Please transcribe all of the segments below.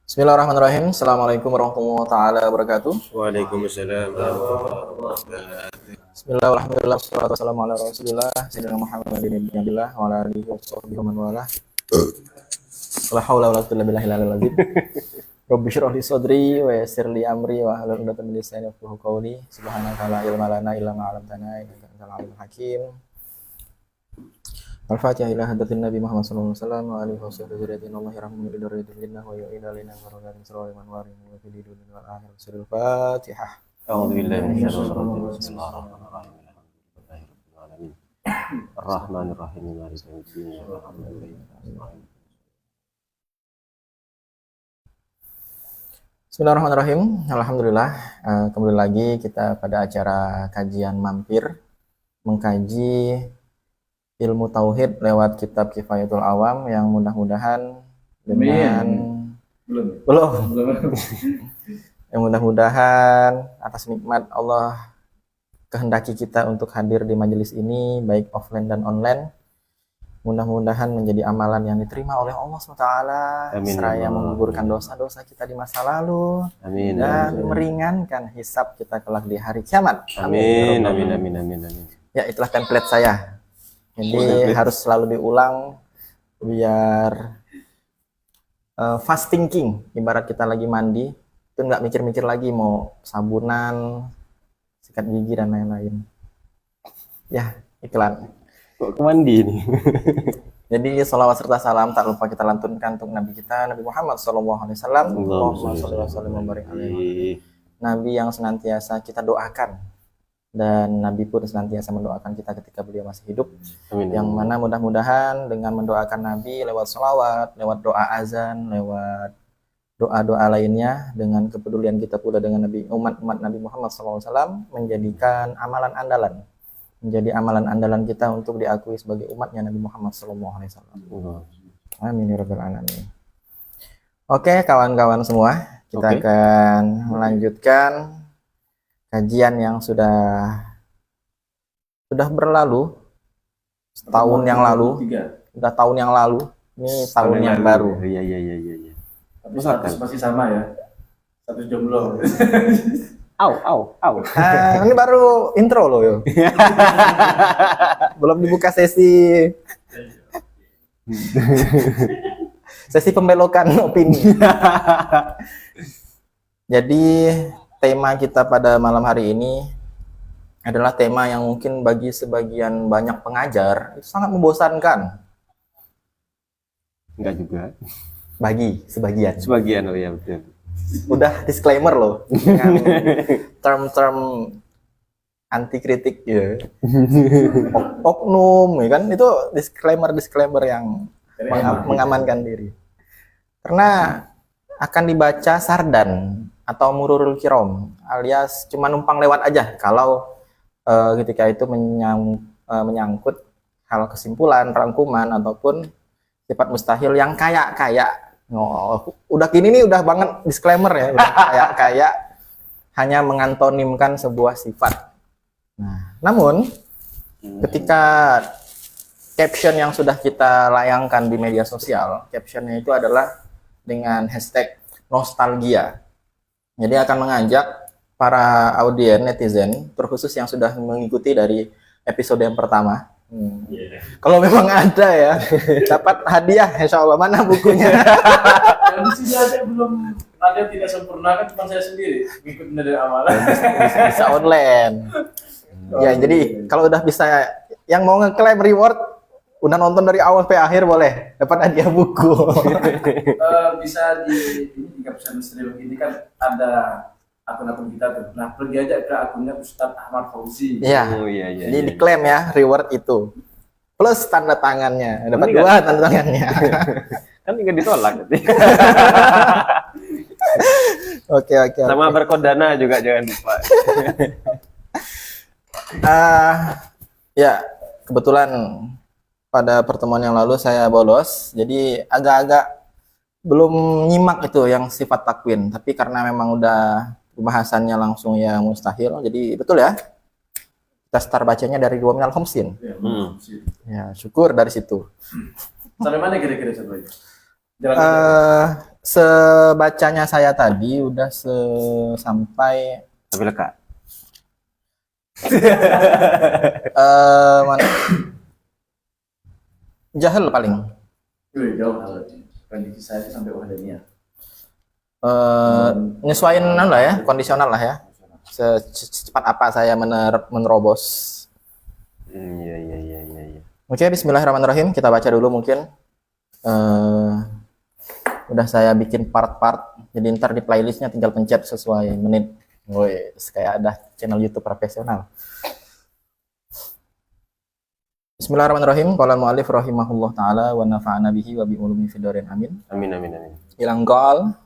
Bismillahirrahmanirrahim. Assalamualaikum warahmatullahi wabarakatuh. Waalaikumsalam warahmatullahi wabarakatuh. Bismillah, alhamdulillah, wassalatu wassalamu ala rasulillah Sayyidina Muhammadin ibn Abdillah wa ala alihi wa sahbihi wa man walah. La haula wala quwwata illa billahil aliyyil azim. Rabbi shrah li sadri wa yassir li amri wa hlul 'uqdatam min lisani yafqahu qawli. Subhanaka la ilma lana illa ma 'allamtana innaka antal alimul hakim. Al-Fatihah ila hadratin Nabi Muhammad sallallahu alaihi wasallam wa alihi wa sahbihi zurriyyatin Allah yarhamu ila ridillah wa yu'ila lana barakatun sirri man warim wa fi dunya wal akhirah. Surah Al-Fatihah. A'udzu billahi minasyaitonir rajim. Bismillahirrahmanirrahim. Alhamdulillahirabbil alamin. Arrahmanir rahim. Maliki yaumiddin. Bismillahirrahmanirrahim. Alhamdulillah, kembali lagi kita pada acara kajian mampir mengkaji ilmu tauhid lewat kitab Kifayatul Awam yang mudah-mudahan dengan belum yang mudah-mudahan atas nikmat Allah kehendaki kita untuk hadir di majelis ini baik offline dan online. Mudah-mudahan menjadi amalan yang diterima oleh Allah SWT. Seraya menggugurkan dosa-dosa kita di masa lalu. Amin. Dan meringankan hisab kita kelak di hari kiamat. Amin. Ya, itulah template saya. Jadi harus selalu diulang biar fast thinking. Ibarat kita lagi mandi, itu nggak mikir-mikir lagi mau sabunan, sikat gigi dan lain-lain. Ya, iklan. Kok mandi nih? Jadi salawat serta salam tak lupa kita lantunkan untuk Nabi kita, Nabi Muhammad SAW. Allahumma sholli wa sallim wa barik alaihi. Nabi yang senantiasa kita doakan. Dan Nabi pun senantiasa mendoakan kita ketika beliau masih hidup. Amin. Yang mana mudah-mudahan dengan mendoakan Nabi lewat sholawat, lewat doa azan, lewat doa-doa lainnya, dengan kepedulian kita pula dengan Nabi, umat Nabi Muhammad SAW, menjadikan amalan andalan, menjadi amalan andalan kita untuk diakui sebagai umatnya Nabi Muhammad SAW. Amin ya rabbal alamin. Oke kawan-kawan semua, kita akan melanjutkan kajian yang sudah berlalu setahun yang lalu, sudah tahun yang lalu, ini tahun yang baru. Iya. Tapi status masih sama ya, status jomblo. Au. Ini baru intro loh yo. Belum dibuka sesi pembelokan opini. Jadi tema kita pada malam hari ini adalah tema yang mungkin bagi sebagian banyak pengajar itu sangat membosankan. Enggak juga. Bagi sebagian. Sebagian ya betul. Udah disclaimer loh dengan term-term anti kritik ya. Oknum ya kan, itu disclaimer yang mengamankan diri. Karena akan dibaca sardan atau mururul kiram alias cuma numpang lewat aja kalau ketika itu menyangkut hal kesimpulan, rangkuman ataupun sifat mustahil yang kayak udah gini nih udah banget disclaimer ya, udah kayak hanya mengantonimkan sebuah sifat. Nah, namun ketika caption yang sudah kita layangkan di media sosial, captionnya itu adalah dengan hashtag nostalgia. Jadi akan mengajak para audien netizen, terkhusus yang sudah mengikuti dari episode yang pertama. Kalau memang ada ya, dapat hadiah, insya Allah. Mana bukunya? Yang di sini aja belum ada, tidak sempurna kan, cuma saya sendiri ngikutin dari amalan. Bisa online. Ya, jadi kalau udah bisa, yang mau ngeklaim reward, udah nonton dari awal sampai akhir boleh dapat hadiah buku. Bisa di caption stream ini kan ada akun-akun kita tuh. Nah, pergi aja ke akunnya Ustadz Ahmad Fauzi. Iya. Oh iya. Jadi diklaim ya reward itu. Plus tanda tangannya. Dapat dua tanda tangannya. Kan tinggal ditolak. Oke. Sama berkodana juga jangan lupa. Ya, kebetulan pada pertemuan yang lalu saya bolos, jadi agak-agak belum nyimak itu yang sifat takwin, tapi karena memang udah pembahasannya langsung yang mustahil, jadi betul ya, kita start bacanya dari 2 minal khamsin. Ya, syukur dari situ. Sampai mana kira-kira satu lagi? sebacanya saya tadi udah sampai Tapi lekat. mana? Jahil paling. Jauh hal prediksi saya sih sampai wahdaniyah. Nyesuaiin lah ya, kondisional lah ya. Secepat apa saya menerobos. Iya, iya, iya, iya, iya. Oke, bismillahirrahmanirrahim. Kita baca dulu mungkin. Udah saya bikin part-part. Jadi ntar di playlistnya tinggal pencet sesuai menit. Woi, kayak ada channel YouTube profesional. Bismillahirrahmanirrahim. Qala al-mu'allif rahimahullah taala wa nafa'ana bihi wa bi ulumi fid dharain amin. Amin, amin, amin. Ilanggal.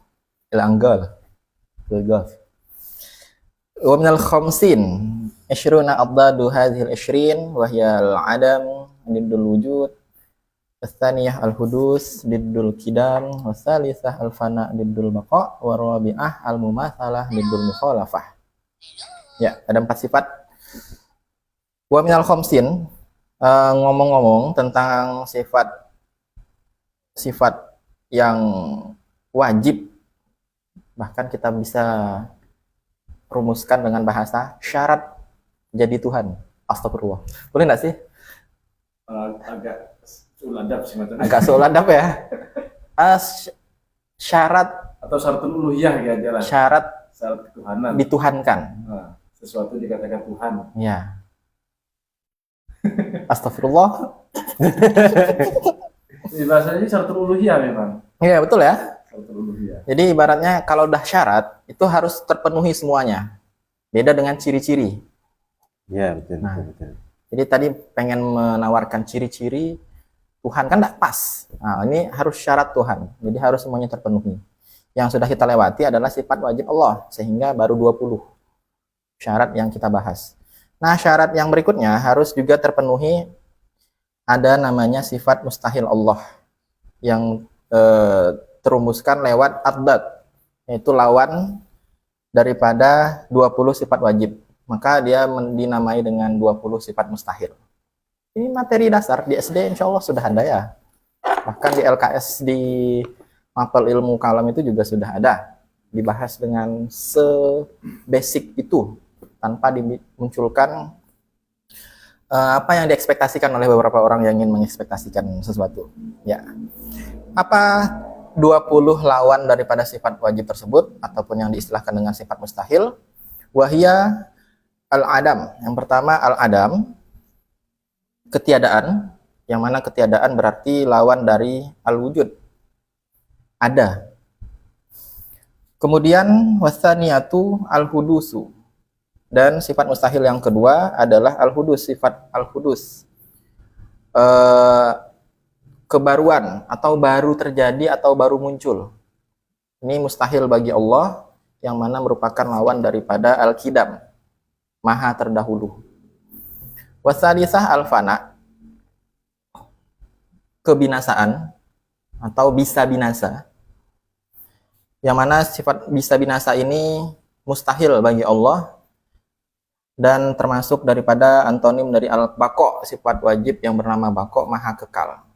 Wa minal khamsin ishruna adadu hadhil ishrin wa hiya al-adam diddul wujud, الثانية الحدوث ضد القدام والثالثة الفناء ضد البقاء والرابعة المماثلة ضد المخالفة. Ya, ada 4 sifat. Wa minal khamsin, ngomong-ngomong tentang sifat yang wajib, bahkan kita bisa rumuskan dengan bahasa syarat jadi Tuhan. Astagfirullah. Boleh nggak sih? Agak suladap sih macam Agak suladap ya. Syarat atau syaratul uluhiyah ya jalan. Syarat Ketuhanan. dituhankan. Nah, sesuatu dikatakan Tuhan. Ya. Astagfirullah. Bahasanya syaratul uluhiyah memang. Iya, betul ya. Syaratul uluhiyah. Jadi ibaratnya kalau udah syarat itu harus terpenuhi semuanya. Beda dengan ciri-ciri. Iya, betul, Nah. betul, betul. Jadi tadi pengen menawarkan ciri-ciri Tuhan kan tidak pas. Nah, ini harus syarat Tuhan. Jadi harus semuanya terpenuhi. Yang sudah kita lewati adalah sifat wajib Allah, sehingga baru 20 syarat yang kita bahas. Nah, syarat yang berikutnya harus juga terpenuhi, ada namanya sifat mustahil Allah yang terumuskan lewat adad, yaitu lawan daripada 20 sifat wajib. Maka dia dinamai dengan 20 sifat mustahil. Ini materi dasar di SD insya Allah sudah ada ya. Bahkan di LKS di Mapel Ilmu Kalam itu juga sudah ada. Dibahas dengan sebasic itu tanpa dimunculkan apa yang diekspektasikan oleh beberapa orang yang ingin mengekspektasikan sesuatu. Ya. Apa 20 lawan daripada sifat wajib tersebut ataupun yang diistilahkan dengan sifat mustahil? Wahia al-adam. Yang pertama al-adam, ketiadaan, yang mana ketiadaan berarti lawan dari al-wujud, ada. Kemudian wasaniyatu al-hudusu, dan sifat mustahil yang kedua adalah al-hudus, sifat al-hudus, kebaruan atau baru terjadi atau baru muncul. Ini mustahil bagi Allah, yang mana merupakan lawan daripada al-qidam, maha terdahulu. Wasalisah al-fana, kebinasaan atau bisa binasa, yang mana sifat bisa binasa ini mustahil bagi Allah dan termasuk daripada antonim dari al-baqo, sifat wajib yang bernama baqo, maha kekal.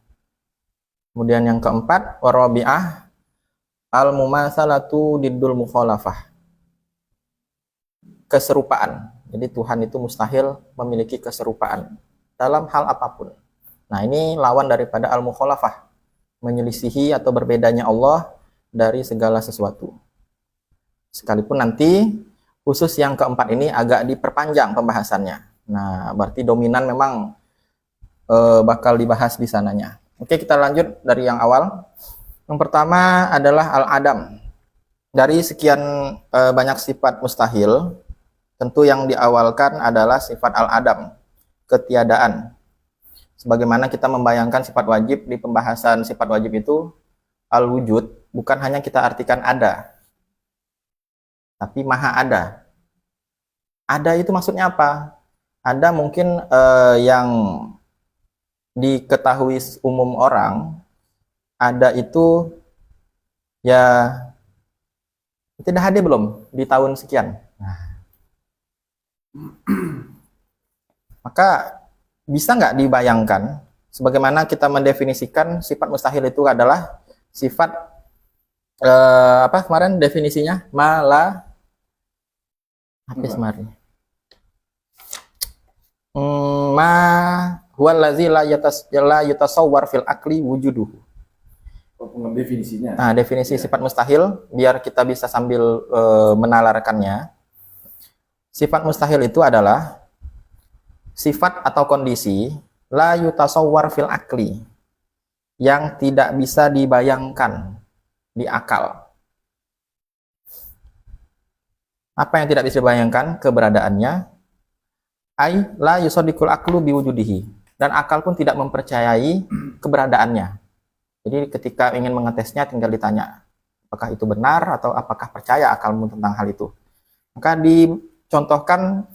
Kemudian yang keempat, warabi'ah al-mumasalatu diddul mukhalafah, keserupaan. Jadi Tuhan itu mustahil memiliki keserupaan dalam hal apapun. Nah, ini lawan daripada al-mukhalafah, menyelisihi atau berbedanya Allah dari segala sesuatu. Sekalipun nanti khusus yang keempat ini agak diperpanjang pembahasannya. Nah, berarti dominan memang bakal dibahas di sananya. Oke, kita lanjut dari yang awal. Yang pertama adalah al-adam. Dari sekian banyak sifat mustahil, tentu yang diawalkan adalah sifat al-adam, ketiadaan. Sebagaimana kita membayangkan sifat wajib di pembahasan sifat wajib itu, al-wujud, bukan hanya kita artikan ada, tapi maha ada. Ada itu maksudnya apa? Ada mungkin yang diketahui umum orang, ada itu ya tidak hadir belum di tahun sekian. Nah, maka bisa nggak dibayangkan sebagaimana kita mendefinisikan sifat mustahil itu adalah sifat Apa kemarin definisinya? Malah habis kemarin. Ma huwallazi la yutasawwar fil akli wujuduhu. Definisinya. Nah, definisi sifat mustahil biar kita bisa sambil menalarkannya. Sifat mustahil itu adalah sifat atau kondisi la yutasawwar fil akli yang tidak bisa dibayangkan di akal. Apa yang tidak bisa dibayangkan keberadaannya? Ai la yusaddiqul aqlu biwujudihi, dan akal pun tidak mempercayai keberadaannya. Jadi ketika ingin mengetesnya tinggal ditanya apakah itu benar atau apakah percaya akalmu tentang hal itu. Maka dicontohkan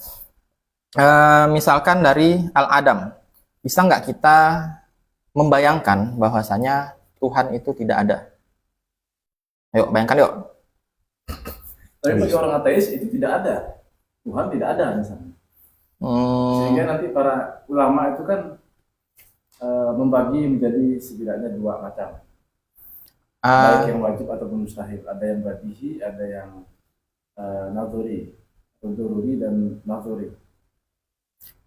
misalkan dari al-adam. Bisa nggak kita membayangkan bahwasanya Tuhan itu tidak ada? Ayo bayangkan yuk. Tapi bagi orang ateis itu tidak ada. Tuhan tidak ada misalnya. Sehingga nanti para ulama itu kan membagi menjadi setidaknya dua macam. Baik yang wajib ataupun mustahil. Ada yang badihi, ada yang nazari, dururi dan nazari.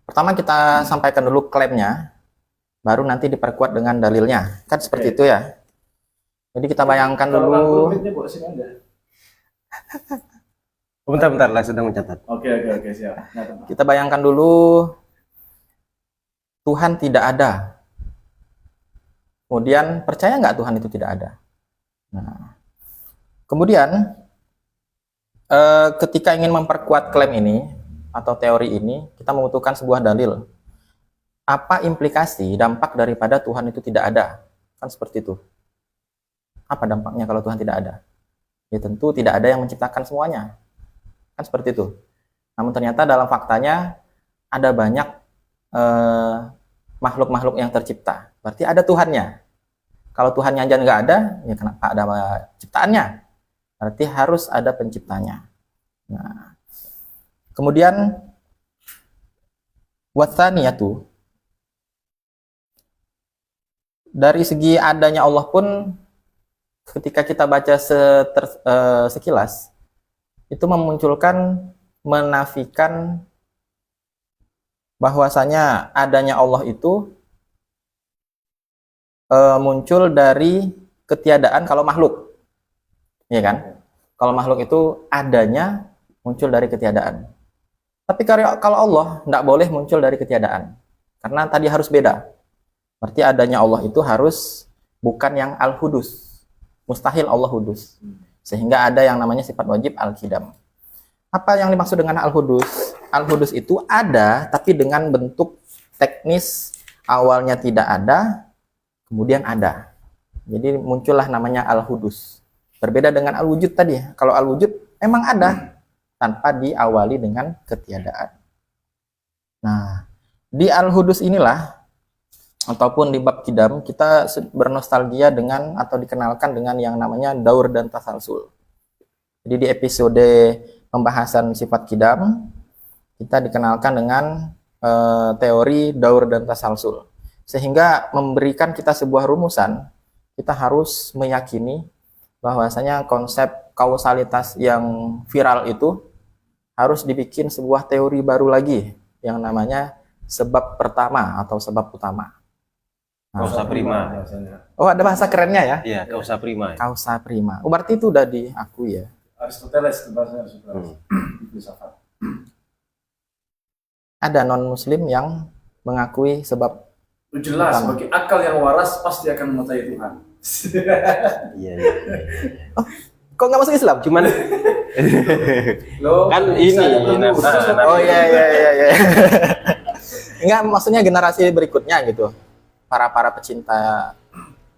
Pertama kita sampaikan dulu klaimnya, baru nanti diperkuat dengan dalilnya. Kan seperti itu ya. Jadi kita bayangkan dulu. Bentar, lah sedang mencatat. Oke, siap. Kita bayangkan dulu Tuhan tidak ada. Kemudian percaya nggak Tuhan itu tidak ada? Nah, kemudian ketika ingin memperkuat klaim ini atau teori ini, kita membutuhkan sebuah dalil. Apa implikasi dampak daripada Tuhan itu tidak ada? Kan seperti itu. Apa dampaknya kalau Tuhan tidak ada? Ya tentu tidak ada yang menciptakan semuanya. Kan seperti itu. Namun ternyata dalam faktanya ada banyak makhluk-makhluk yang tercipta. Berarti ada Tuhannya. Kalau Tuhannya aja nggak ada, ya kenapa ada ciptaannya? Berarti harus ada penciptanya. Nah, kemudian watsaniyatu, dari segi adanya Allah pun ketika kita baca sekilas itu memunculkan, menafikan bahwasanya adanya Allah itu muncul dari ketiadaan kalau makhluk, ya kan? Kalau makhluk itu adanya muncul dari ketiadaan. Tapi kalau Allah tidak boleh muncul dari ketiadaan, karena tadi harus beda. Berarti adanya Allah itu harus bukan yang al-hudus, mustahil Allah hudus. Sehingga ada yang namanya sifat wajib al-qidam. Apa yang dimaksud dengan al-hudus? Al-hudus itu ada, tapi dengan bentuk teknis awalnya tidak ada, kemudian ada. Jadi muncullah namanya al-hudus. Berbeda dengan al-wujud tadi. Kalau al-wujud emang ada, tanpa diawali dengan ketiadaan. Nah, di al-hudus inilah, ataupun di bab qidam, kita bernostalgia dengan atau dikenalkan dengan yang namanya daur dan tasalsul. Jadi di episode pembahasan sifat qidam, kita dikenalkan dengan teori daur dan tasalsul. Sehingga memberikan kita sebuah rumusan, kita harus meyakini bahwasanya konsep kausalitas yang viral itu harus dibikin sebuah teori baru lagi yang namanya sebab pertama atau sebab utama. Kausa prima. Oh, ada bahasa kerennya ya? Iya, kausa prima. Kausa prima. Oh, berarti itu udah diakui ya? Aristoteles itu bahasa Aristoteles. Filsafat. Ada non-muslim yang mengakui sebab Itu jelas, utama. bagi akal yang waras pasti akan mengetahui Tuhan. Iya. Kok nggak masuk Islam? Cuman Loh, kan bisa ini, aja belum nah, lulus, terus nah, apa? Oh iya. Enggak, maksudnya generasi berikutnya gitu. Para pecinta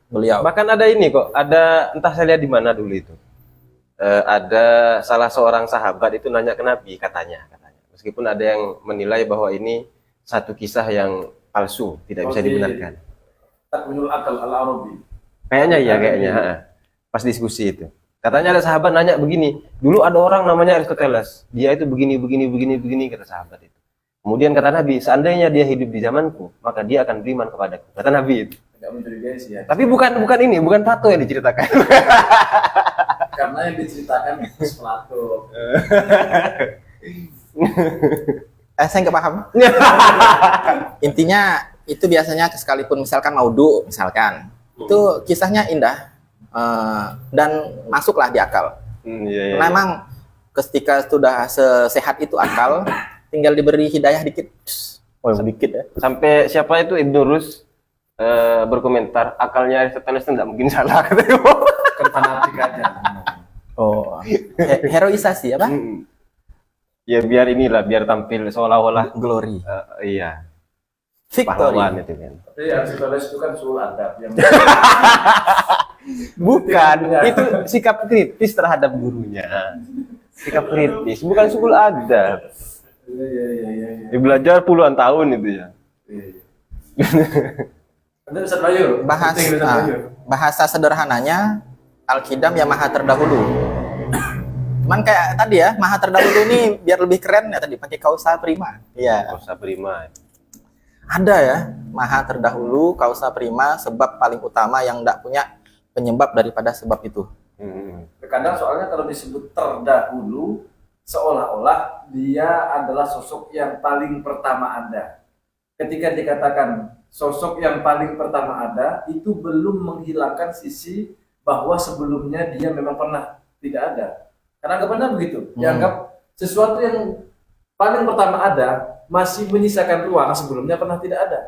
beliau. bahkan ada ini kok, ada entah saya lihat di mana dulu itu. Ada salah seorang sahabat itu nanya ke Nabi katanya. Meskipun ada yang menilai bahwa ini satu kisah yang palsu, tidak bisa dibenarkan. Takminul akal al-Arabi. Kayaknya iya, kayaknya. Pas diskusi itu. Katanya ada sahabat nanya begini, dulu ada orang namanya Aristoteles, dia itu begini, kata sahabat itu. Kemudian kata Nabi, seandainya dia hidup di zamanku, maka dia akan beriman kepadaku. Kata Nabi itu. Agak mencurigai sih ya. Tapi bukan Plato yang diceritakan. Karena yang diceritakan itu Plato. Saya nggak paham. Intinya itu biasanya sekalipun misalkan maudhu, misalkan itu kisahnya indah dan masuklah di akal. Iya. Karena emang ketika sudah sesehat itu akal, tinggal diberi hidayah dikit. Oh, dikit ya. Sampai siapa itu Ibnu Rus berkomentar, akalnya Aristoteles itu nggak mungkin salah katanya. Kan fanatik aja. Oh, heroisasi apa? Ya biar tampil seolah-olah Glory. iya. Victory. Pahlawan itu kan. Tapi Aristoteles itu kan sul adab yang Bukan, itu sikap kritis terhadap gurunya. Sikap kritis, bukan sukul adab. Iya. Dia belajar puluhan tahun itu ya. Ada Ustaz Bayu. Bahasa sederhananya Al-Qidam ya maha terdahulu. Cuman kayak tadi ya, maha terdahulu ini biar lebih keren ya tadi pakai kausa prima. Iya. Kausa prima. Ada ya, maha terdahulu, kausa prima, sebab paling utama yang tidak punya penyebab daripada sebab itu. Terkadang soalnya kalau disebut terdahulu, seolah-olah dia adalah sosok yang paling pertama ada. Ketika dikatakan sosok yang paling pertama ada, itu belum menghilangkan sisi bahwa sebelumnya dia memang pernah tidak ada. Karena anggapannya begitu, dianggap sesuatu yang paling pertama ada masih menyisakan ruang sebelumnya pernah tidak ada.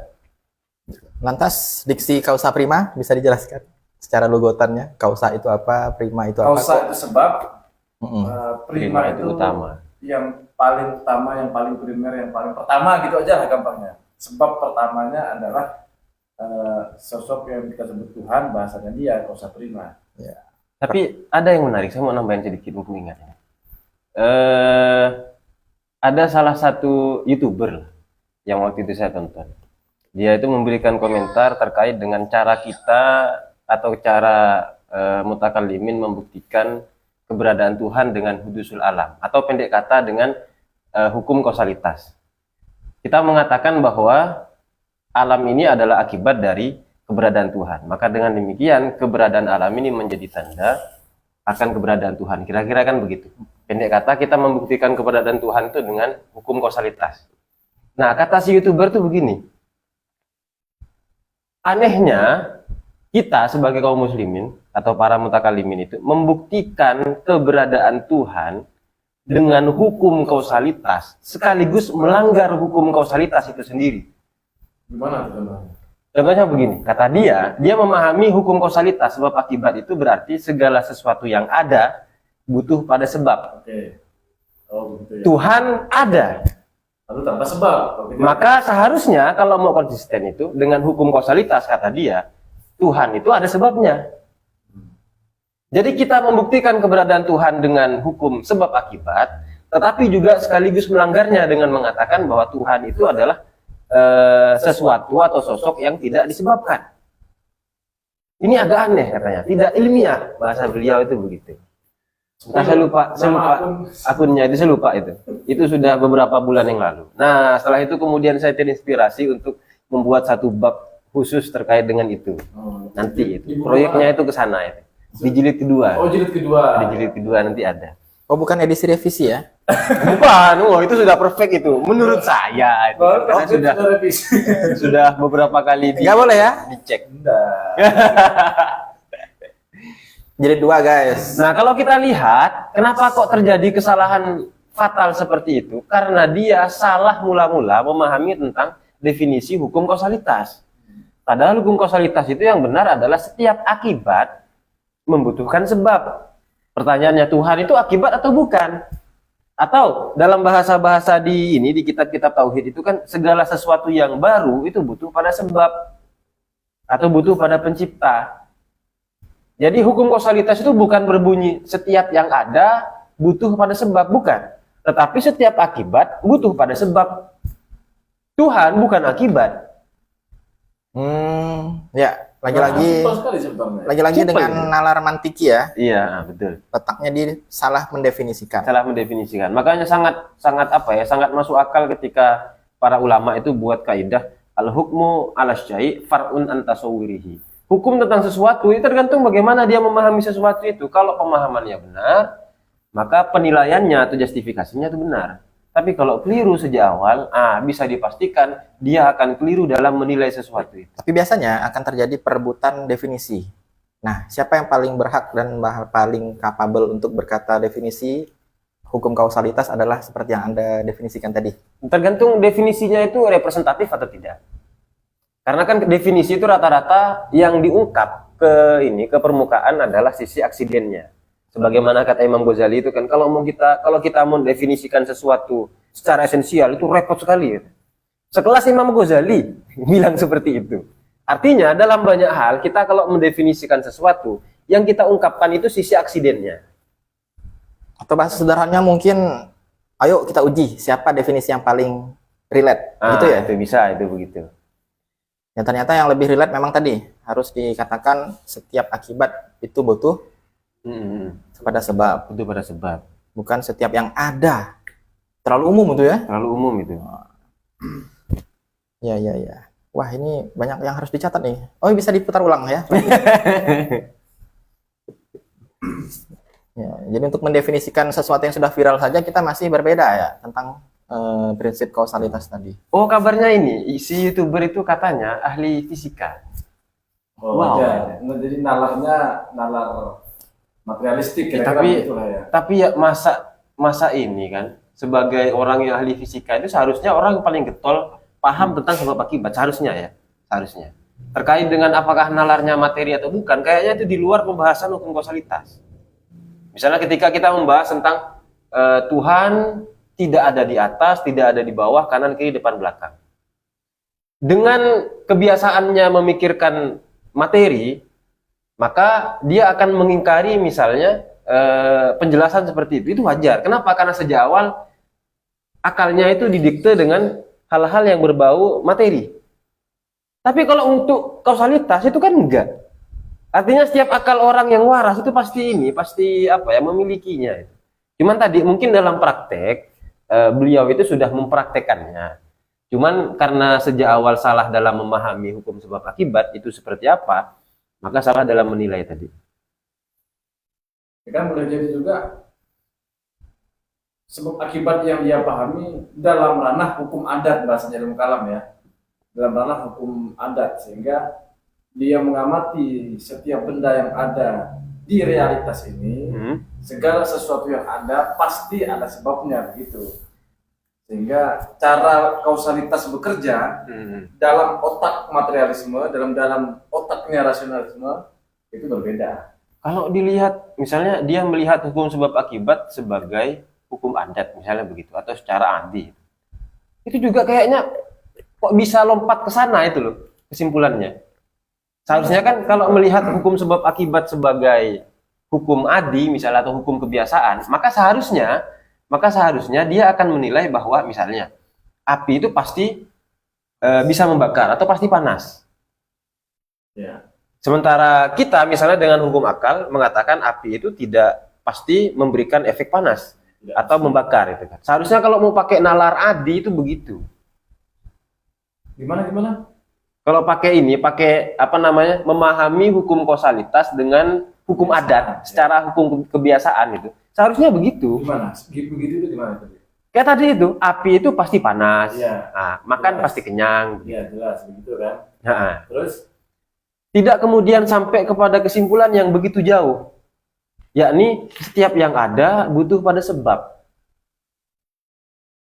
Lantas diksi kausa prima bisa dijelaskan secara logotannya, kausa itu apa, prima itu apa? Kausa itu sebab, prima itu utama. Yang paling utama, yang paling primer, yang paling pertama gitu aja lah gampangnya. Sebab pertamanya adalah sosok yang kita sebut Tuhan, bahasanya dia kausa prima. Ya. Tapi ada yang menarik, saya mau nambahin sedikit mumpung ingat. Ada salah satu YouTuber yang waktu itu saya tonton. Dia itu memberikan komentar terkait dengan cara kita atau cara mutakallimin membuktikan keberadaan Tuhan dengan hudusul alam, atau pendek kata dengan hukum kausalitas. Kita mengatakan bahwa alam ini adalah akibat dari keberadaan Tuhan. Maka dengan demikian keberadaan alam ini menjadi tanda akan keberadaan Tuhan. Kira-kira kan begitu. Pendek kata kita membuktikan keberadaan Tuhan itu dengan hukum kausalitas. Nah, kata si YouTuber tuh begini. Anehnya kita sebagai kaum muslimin atau para mutakallimin itu membuktikan keberadaan Tuhan dengan hukum kausalitas sekaligus melanggar hukum kausalitas itu sendiri. Gimana contohnya? Contohnya begini, kata dia memahami hukum kausalitas, sebab akibat itu berarti segala sesuatu yang ada butuh pada sebab. Oke. Oh, begitu ya. Tuhan ada. Lalu tanpa sebab. Maka seharusnya kalau mau konsisten itu dengan hukum kausalitas, kata dia, Tuhan itu ada sebabnya. Jadi kita membuktikan keberadaan Tuhan dengan hukum sebab akibat, tetapi juga sekaligus melanggarnya dengan mengatakan bahwa Tuhan itu adalah sesuatu atau sosok yang tidak disebabkan. Ini agak aneh katanya, tidak ilmiah, bahasa beliau itu begitu. Nah, saya lupa akunnya itu, saya lupa itu. Itu sudah beberapa bulan yang lalu. Nah, setelah itu kemudian saya terinspirasi untuk membuat satu bab khusus terkait dengan itu. Nanti itu proyeknya itu ke sana itu. Di jilid kedua. Oh, jilid kedua. Di jilid kedua nanti ada. Oh, bukan edisi revisi ya? Bukan, itu sudah perfect itu. Menurut saya itu. Karena sudah beberapa kali Nggak boleh ya? dicek. Jilid 2, guys. Nah, kalau kita lihat, kenapa kok terjadi kesalahan fatal seperti itu? Karena dia salah mula-mula memahami tentang definisi hukum kausalitas. Padahal hukum kausalitas itu yang benar adalah setiap akibat membutuhkan sebab. Pertanyaannya, Tuhan itu akibat atau bukan? Atau dalam bahasa-bahasa di kitab-kitab tauhid itu kan segala sesuatu yang baru itu butuh pada sebab atau butuh pada pencipta. Jadi hukum kausalitas itu bukan berbunyi setiap yang ada butuh pada sebab, bukan. Tetapi setiap akibat butuh pada sebab. Tuhan bukan akibat. Ya, lagi-lagi dengan nalar mantiki ya. Iya, betul. Letaknya di salah mendefinisikan. Salah mendefinisikan. Makanya sangat masuk akal ketika para ulama itu buat kaidah Al-hukmu 'ala syai' far'un an tasawwurihi. Hukum tentang sesuatu itu tergantung bagaimana dia memahami sesuatu itu. Kalau pemahamannya benar, maka penilaiannya atau justifikasinya itu benar. Tapi kalau keliru sejak awal, bisa dipastikan dia akan keliru dalam menilai sesuatu itu. Tapi biasanya akan terjadi perebutan definisi. Nah, siapa yang paling berhak dan paling capable untuk berkata definisi hukum kausalitas adalah seperti yang Anda definisikan tadi? Tergantung definisinya itu representatif atau tidak. Karena kan definisi itu rata-rata yang diungkap ke permukaan adalah sisi aksidennya. Sebagaimana kata Imam Ghazali itu kan, kalau kita mau definisikan sesuatu secara esensial itu repot sekali. Sekelas Imam Ghazali bilang seperti itu. Artinya dalam banyak hal kita kalau mendefinisikan sesuatu, yang kita ungkapkan itu sisi aksidennya. Atau bahasa sederhananya mungkin, ayo kita uji siapa definisi yang paling relate, gitu ya? Itu bisa, itu begitu. Dan ternyata yang lebih relate memang tadi harus dikatakan setiap akibat itu butuh pada sebab. Itu pada sebab. Bukan setiap yang ada. Terlalu umum itu ya? Terlalu umum itu. Ya. Wah, ini banyak yang harus dicatat nih. Oh, bisa diputar ulang ya? Ya, jadi untuk mendefinisikan sesuatu yang sudah viral saja kita masih berbeda ya tentang prinsip kausalitas tadi. Oh, kabarnya ini si YouTuber itu katanya ahli fisika. Wow. Jadi nalar materialistik tapi ya masa ini kan sebagai orang yang ahli fisika itu seharusnya orang yang paling getol paham tentang sebab akibat, seharusnya terkait dengan apakah nalarnya materi atau bukan, kayaknya itu di luar pembahasan hukum kausalitas. Misalnya ketika kita membahas tentang Tuhan tidak ada di atas, tidak ada di bawah, kanan kiri depan belakang, dengan kebiasaannya memikirkan materi, maka dia akan mengingkari misalnya penjelasan seperti itu wajar. Kenapa? Karena sejak awal akalnya itu didikte dengan hal-hal yang berbau materi. Tapi kalau untuk kausalitas itu kan enggak. Artinya setiap akal orang yang waras itu pasti memilikinya. Cuman tadi mungkin dalam praktek beliau itu sudah mempraktekannya. Cuman karena sejak awal salah dalam memahami hukum sebab akibat itu seperti apa, maka salah dalam menilai tadi. Ya kan boleh jadi juga sebab akibat yang dia pahami dalam ranah hukum adat, bahasanya dalam kalam ya, dalam ranah hukum adat, sehingga dia mengamati setiap benda yang ada di realitas ini, segala sesuatu yang ada pasti ada sebabnya begitu. Sehingga cara kausalitas bekerja dalam otak materialisme, dalam otaknya rasionalisme itu berbeda. Kalau dilihat, misalnya dia melihat hukum sebab akibat sebagai hukum adat, misalnya begitu, atau secara adi, itu juga kayaknya kok bisa lompat ke sana itu loh kesimpulannya. Seharusnya kan kalau melihat hukum sebab akibat sebagai hukum adi misalnya atau hukum kebiasaan, maka seharusnya dia akan menilai bahwa misalnya api itu pasti bisa membakar atau pasti panas. Ya. Sementara kita misalnya dengan hukum akal mengatakan api itu tidak pasti memberikan efek panas atau membakar itu kan. Seharusnya kalau mau pakai nalar adi itu begitu. Gimana? Kalau pakai memahami hukum kausalitas dengan hukum adat secara hukum kebiasaan itu. Seharusnya begitu. Gimana? Begitu itu gimana tadi? Kayak tadi itu, api itu pasti panas. Ya, makan jelas. pasti kenyang. Iya, jelas begitu kan. Terus tidak kemudian sampai kepada kesimpulan yang begitu jauh. Yakni setiap yang ada butuh pada sebab.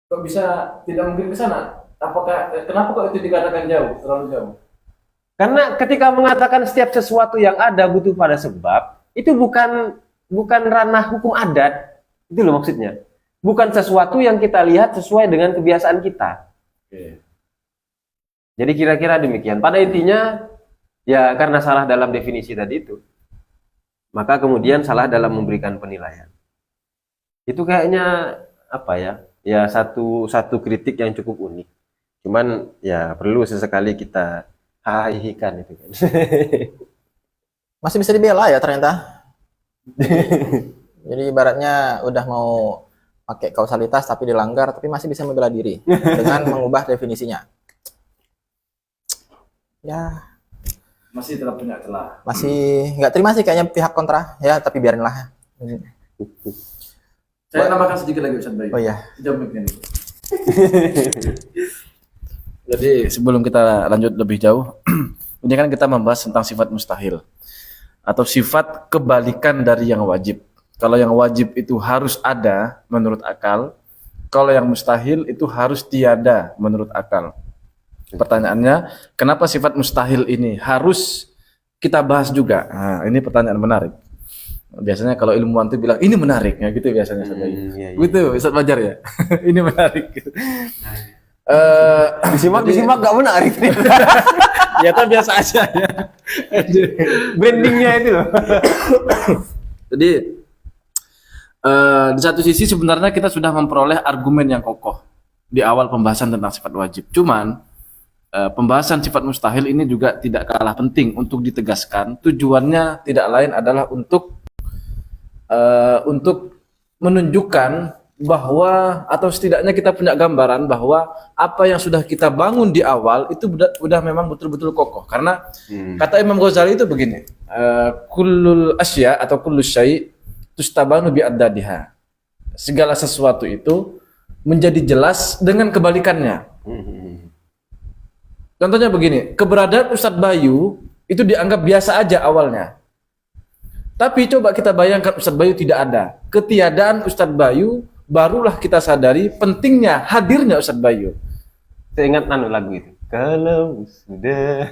Kok bisa tidak mungkin ke sana? Kenapa kok itu dikatakan jauh, terlalu jauh? Karena ketika mengatakan setiap sesuatu yang ada butuh pada sebab, itu bukan ranah hukum adat. Itu loh maksudnya. Bukan sesuatu yang kita lihat sesuai dengan kebiasaan kita. Oke. Jadi kira-kira demikian. Pada intinya, ya karena salah dalam definisi tadi itu, maka kemudian salah dalam memberikan penilaian. Itu kayaknya ya satu kritik yang cukup unik. Cuman ya perlu sesekali kita hahihikan itu kan. Masih bisa dibela ya ternyata. Jadi ibaratnya udah mau pakai kausalitas tapi dilanggar, tapi masih bisa membela diri dengan mengubah definisinya. Ya masih tetap punya celah. masih nggak terima sih kayaknya pihak kontra ya, tapi biarin lah. Saya tambahkan sedikit lagi Ustaz Bayu. Oh iya. Jam ini. Jadi sebelum kita lanjut lebih jauh, ini kan kita membahas tentang sifat mustahil atau sifat kebalikan dari yang wajib. Kalau yang wajib itu harus ada menurut akal, kalau yang mustahil itu harus tiada menurut akal. Pertanyaannya, kenapa sifat mustahil ini harus kita bahas juga? Nah, ini pertanyaan menarik. Biasanya kalau ilmuwan itu bilang ini menarik, ya gitu biasanya. Iya. Gitu, Ustaz Fajar ya. Ini menarik. Disimak nggak menarik. Ya kan biasa aja ya. Brandingnya itu loh. Jadi di satu sisi sebenarnya kita sudah memperoleh argumen yang kokoh di awal pembahasan tentang sifat wajib. Cuman pembahasan sifat mustahil ini juga tidak kalah penting untuk ditegaskan. Tujuannya tidak lain adalah untuk menunjukkan bahwa atau setidaknya kita punya gambaran bahwa apa yang sudah kita bangun di awal itu sudah memang betul-betul kokoh. Karena kata Imam Ghazali itu begini, kullul asya atau kullus syai' tustabanu bi'addadiha. Segala sesuatu itu menjadi jelas dengan kebalikannya. Contohnya begini, keberadaan Ustadz Bayu itu dianggap biasa aja awalnya. Tapi coba kita bayangkan Ustadz Bayu tidak ada. Ketiadaan Ustadz Bayu, barulah kita sadari pentingnya hadirnya Ustadz Bayu. Saya ingat lagu itu. Kalau sudah.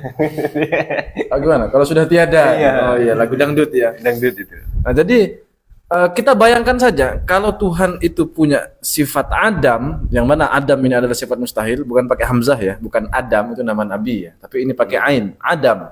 Gimana? Kalau sudah tiada. Iya. Oh iya, lagu dangdut ya. Dangdut itu. Nah, jadi kita bayangkan saja kalau Tuhan itu punya sifat Adam, yang mana Adam ini adalah sifat mustahil, bukan pakai hamzah ya, bukan Adam itu nama nabi ya, tapi ini pakai ain, Adam.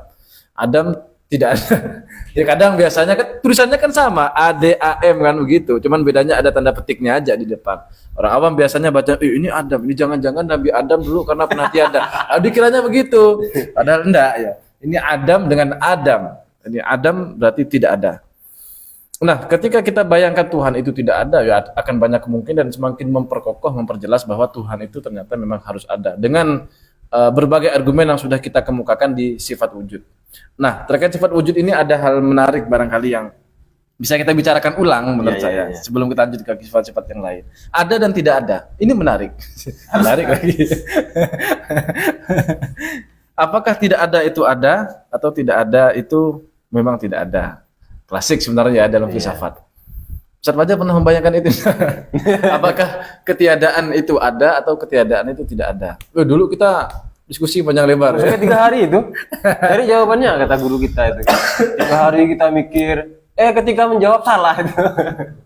Adam tidak ada. Ya kadang biasanya kan tulisannya kan sama, ADAM kan begitu, cuman bedanya ada tanda petiknya aja di depan. Orang awam biasanya baca, ini Adam, ini jangan-jangan Nabi Adam dulu karena pernah tiada. Dikiranya begitu, padahal enggak ya. Ini Adam dengan Adam. Ini Adam berarti tidak ada. Nah, ketika kita bayangkan Tuhan itu tidak ada, ya akan banyak kemungkinan dan semakin memperkokoh, memperjelas bahwa Tuhan itu ternyata memang harus ada dengan berbagai argumen yang sudah kita kemukakan di sifat wujud. Nah, terkait sifat wujud ini ada hal menarik barangkali yang bisa kita bicarakan ulang menurut saya sebelum kita lanjut ke sifat-sifat yang lain. Ada dan tidak ada. Ini menarik. Menarik lagi. Apakah tidak ada itu ada atau tidak ada itu memang tidak ada? Klasik sebenarnya ya dalam filsafat. Ustaz Fajar pernah membayangkan itu? Apakah ketiadaan itu ada atau ketiadaan itu tidak ada? Dulu kita diskusi panjang lebar. Maksudnya 3 hari itu. Dari jawabannya kata guru kita itu. 3 hari kita mikir. Ketika menjawab salah itu.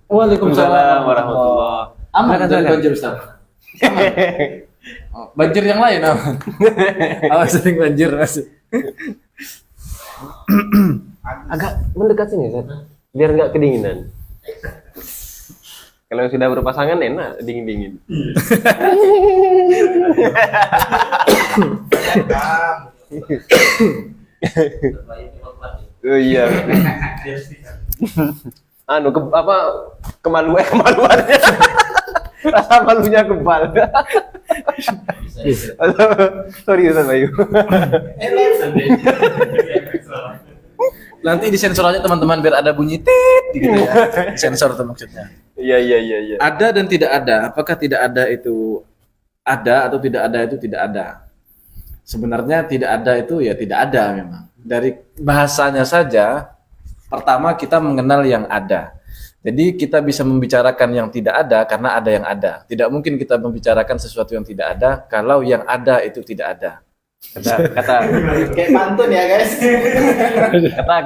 Waalaikumsalam warahmatullahi. Aman dari banjir Ustaz. Aman. Banjir yang lain aman. Awas sering banjir masih. Agak mendekat sini, Ustaz. Biar nggak kedinginan. Kalau sudah berpasangan enak dingin-dingin. Oh iya. Kemaluannya. Rasa malunya kebal. Sorry Ustaz Bayu. Nanti disensor aja teman-teman biar ada bunyi tit gitu ya. Sensor tuh maksudnya. Iya. Ada dan tidak ada. Apakah tidak ada itu ada atau tidak ada itu tidak ada? Sebenarnya tidak ada itu ya tidak ada memang. Dari bahasanya saja, pertama kita mengenal yang ada. Jadi kita bisa membicarakan yang tidak ada karena ada yang ada. Tidak mungkin kita membicarakan sesuatu yang tidak ada kalau yang ada itu tidak ada. Kata Kayak pantun ya guys.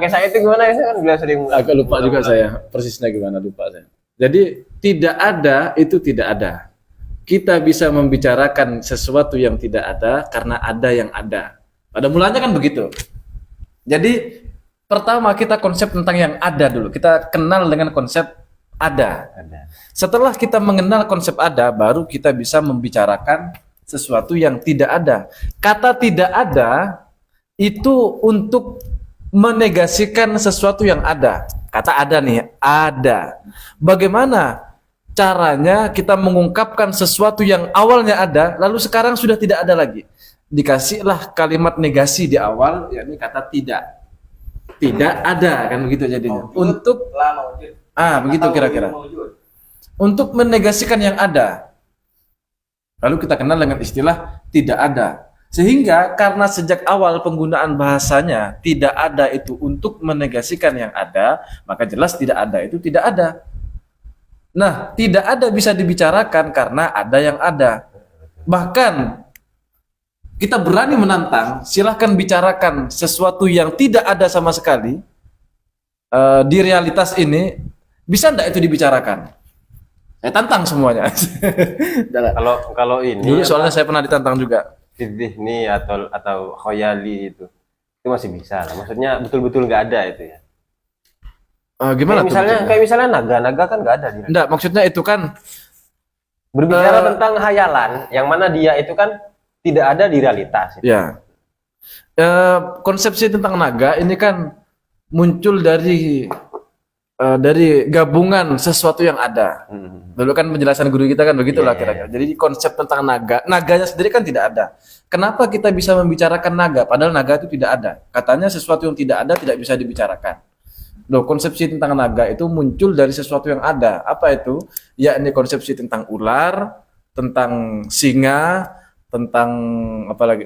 kayak saya itu gimana ya? Saya kan biasa sering Agak lupa juga saya persisnya gimana, lupa saya. Jadi tidak ada itu tidak ada. Kita bisa membicarakan sesuatu yang tidak ada karena ada yang ada. Pada mulanya kan begitu. Jadi pertama kita konsep tentang yang ada dulu. Kita kenal dengan konsep ada. Setelah kita mengenal konsep ada, baru kita bisa membicarakan sesuatu yang tidak ada. Kata tidak ada itu untuk menegasikan sesuatu yang ada. Kata ada nih, ada. Bagaimana caranya kita mengungkapkan sesuatu yang awalnya ada, lalu sekarang sudah tidak ada lagi? dikasihlah kalimat negasi di awal, yakni kata tidak ada, kan begitu jadinya. Untuk begitu kira-kira. Untuk menegasikan yang ada. Lalu kita kenal dengan istilah tidak ada. Sehingga karena sejak awal penggunaan bahasanya tidak ada itu untuk menegasikan yang ada, maka jelas tidak ada itu tidak ada. Nah, tidak ada bisa dibicarakan karena ada yang ada. Bahkan kita berani menantang, silahkan bicarakan sesuatu yang tidak ada sama sekali di realitas ini, bisa enggak itu dibicarakan? Saya tantang semuanya. Kalau ini Dulu soalnya saya pernah ditantang juga. Fidhihni atau khoyali itu masih bisa lah. Maksudnya betul-betul nggak ada itu ya. Gimana Kayak misalnya naga kan nggak ada. Enggak, maksudnya itu kan berbicara tentang hayalan, yang mana dia itu kan tidak ada di realitas. Ya. Konsepsi tentang naga ini kan muncul dari gabungan sesuatu yang ada. Dulu kan penjelasan guru kita kan begitulah kira-kira. Jadi konsep tentang naganya sendiri kan tidak ada. Kenapa kita bisa membicarakan naga padahal naga itu tidak ada? Katanya sesuatu yang tidak ada tidak bisa dibicarakan. Loh, konsepsi tentang naga itu muncul dari sesuatu yang ada. Apa itu? Yakni konsepsi tentang ular, tentang singa, tentang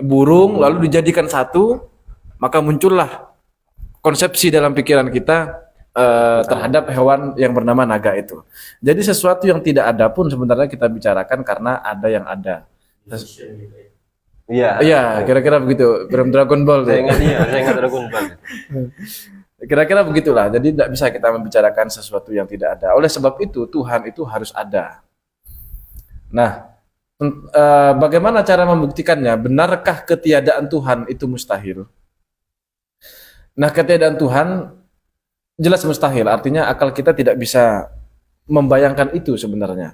burung, lalu dijadikan satu, maka muncullah konsepsi dalam pikiran kita terhadap hewan yang bernama naga itu. Jadi sesuatu yang tidak ada pun sebenarnya kita bicarakan karena ada yang ada. Iya, kira-kira begitu. Dragon Ball. Saya ingat Dragon Ball. Kira-kira begitulah. Jadi tidak bisa kita membicarakan sesuatu yang tidak ada. Oleh sebab itu Tuhan itu harus ada. Nah, bagaimana cara membuktikannya? Benarkah ketiadaan Tuhan itu mustahil? Nah, ketiadaan Tuhan jelas mustahil, artinya akal kita tidak bisa membayangkan itu sebenarnya.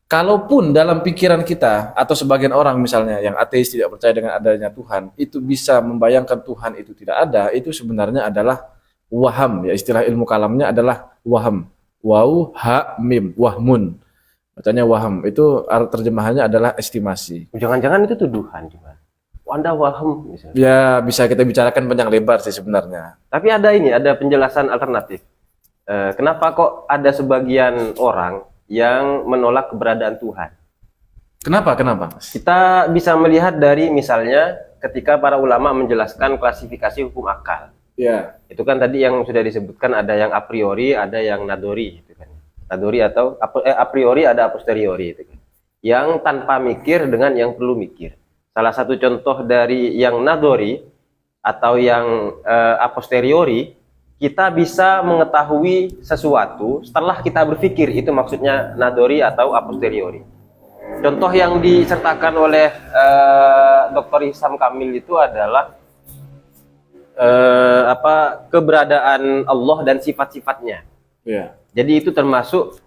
Kalaupun dalam pikiran kita atau sebagian orang misalnya yang ateis tidak percaya dengan adanya Tuhan, itu bisa membayangkan Tuhan itu tidak ada, itu sebenarnya adalah waham, ya istilah ilmu kalamnya adalah waham. Waw, ha, mim, wahmun. Bacanya waham, itu terjemahannya adalah estimasi. Jangan-jangan itu tuduhan juga. Anda waham misalnya. Ya, bisa kita bicarakan panjang lebar sih sebenarnya. Tapi ada penjelasan alternatif. Kenapa kok ada sebagian orang yang menolak keberadaan Tuhan? Kenapa? Kita bisa melihat dari misalnya ketika para ulama menjelaskan klasifikasi hukum akal. Ya. Itu kan tadi yang sudah disebutkan, ada yang a priori, ada yang nadori, gitu kan. Nadori atau a priori, ada a posteriori, itu kan. Yang tanpa mikir dengan yang perlu mikir. Salah satu contoh dari yang nadori atau yang a posteriori, kita bisa mengetahui sesuatu setelah kita berpikir, itu maksudnya nadori atau a posteriori. Contoh yang disertakan oleh Dr. Hisam Kamil itu adalah keberadaan Allah dan sifat-sifatnya. Ya. Jadi itu termasuk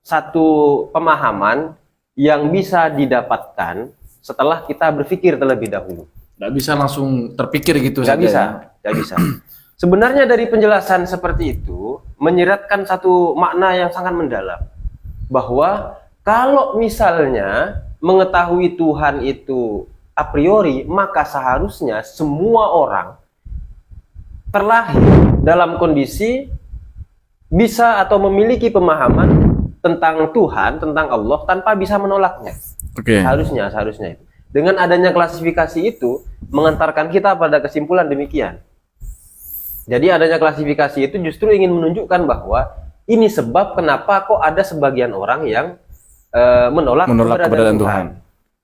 satu pemahaman yang bisa didapatkan setelah kita berpikir terlebih dahulu. Nggak bisa langsung terpikir gitu Nggak saja. Nggak bisa. Sebenarnya dari penjelasan seperti itu menyiratkan satu makna yang sangat mendalam, bahwa kalau misalnya mengetahui Tuhan itu a priori, maka seharusnya semua orang terlahir dalam kondisi bisa atau memiliki pemahaman tentang Tuhan, tentang Allah, tanpa bisa menolaknya. Oke. Seharusnya itu. Dengan adanya klasifikasi itu mengantarkan kita pada kesimpulan demikian. Jadi adanya klasifikasi itu justru ingin menunjukkan bahwa ini sebab kenapa kok ada sebagian orang yang menolak keberadaan Tuhan.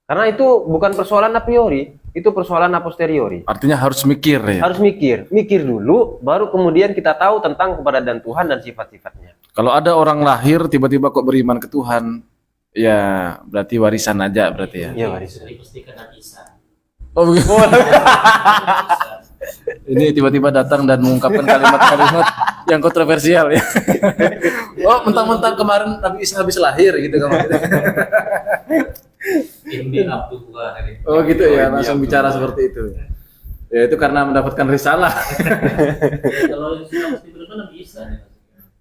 Karena itu bukan persoalan a priori, itu persoalan a posteriori. Artinya harus mikir ya. Harus mikir dulu, baru kemudian kita tahu tentang keberadaan Tuhan dan sifat-sifatnya. Kalau ada orang lahir tiba-tiba kok beriman ke Tuhan, ya berarti warisan aja berarti ya. Iya, warisan. Oh begitu. Ini tiba-tiba datang dan mengungkapkan kalimat-kalimat yang kontroversial ya. Oh, mentang-mentang kemarin Nabi Isa habis lahir gitu kan. Oh gitu ya, langsung bicara seperti itu. Ya itu karena mendapatkan risalah. Kalau sudah mesti beriman Nabi Isa.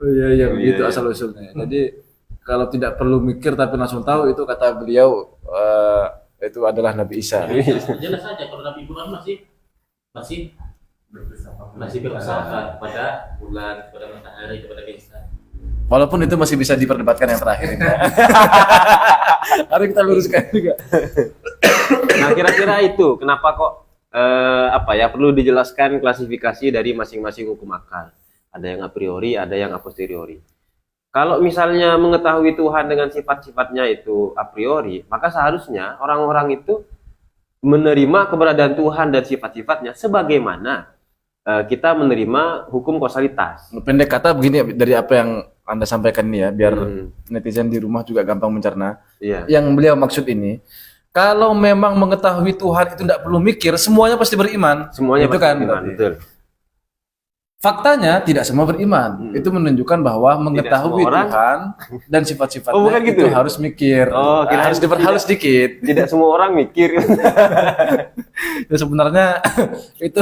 Oh iya begitu asal usulnya. Jadi kalau tidak perlu mikir tapi langsung tahu, itu kata beliau itu adalah Nabi Isa. Jelas saja kalau Nabi Ibrahim masih berusaha pada bulan, kepada matahari, kepada bintang. Walaupun itu masih bisa diperdebatkan yang terakhir ini. Harus kita luruskan juga. Nah, kira-kira itu kenapa kok perlu dijelaskan klasifikasi dari masing-masing hukum akal. Ada yang a priori, ada yang a posteriori. Kalau misalnya mengetahui Tuhan dengan sifat-sifatnya itu a priori, maka seharusnya orang-orang itu menerima keberadaan Tuhan dan sifat-sifatnya sebagaimana kita menerima hukum kausalitas. Pendek kata begini dari apa yang Anda sampaikan ini ya, biar netizen di rumah juga gampang mencerna. Iya. Yang beliau maksud ini, kalau memang mengetahui Tuhan itu tidak perlu mikir, semuanya pasti beriman. Semuanya itu pasti kan beriman, betul. Faktanya tidak semua beriman. Itu menunjukkan bahwa mengetahui semua orang. Tuhan dan sifat-sifatnya Oh, bukan gitu itu ya? harus mikir. Oh, kira Harus diperhalus dikit. Tidak semua orang mikir. Ya, sebenarnya itu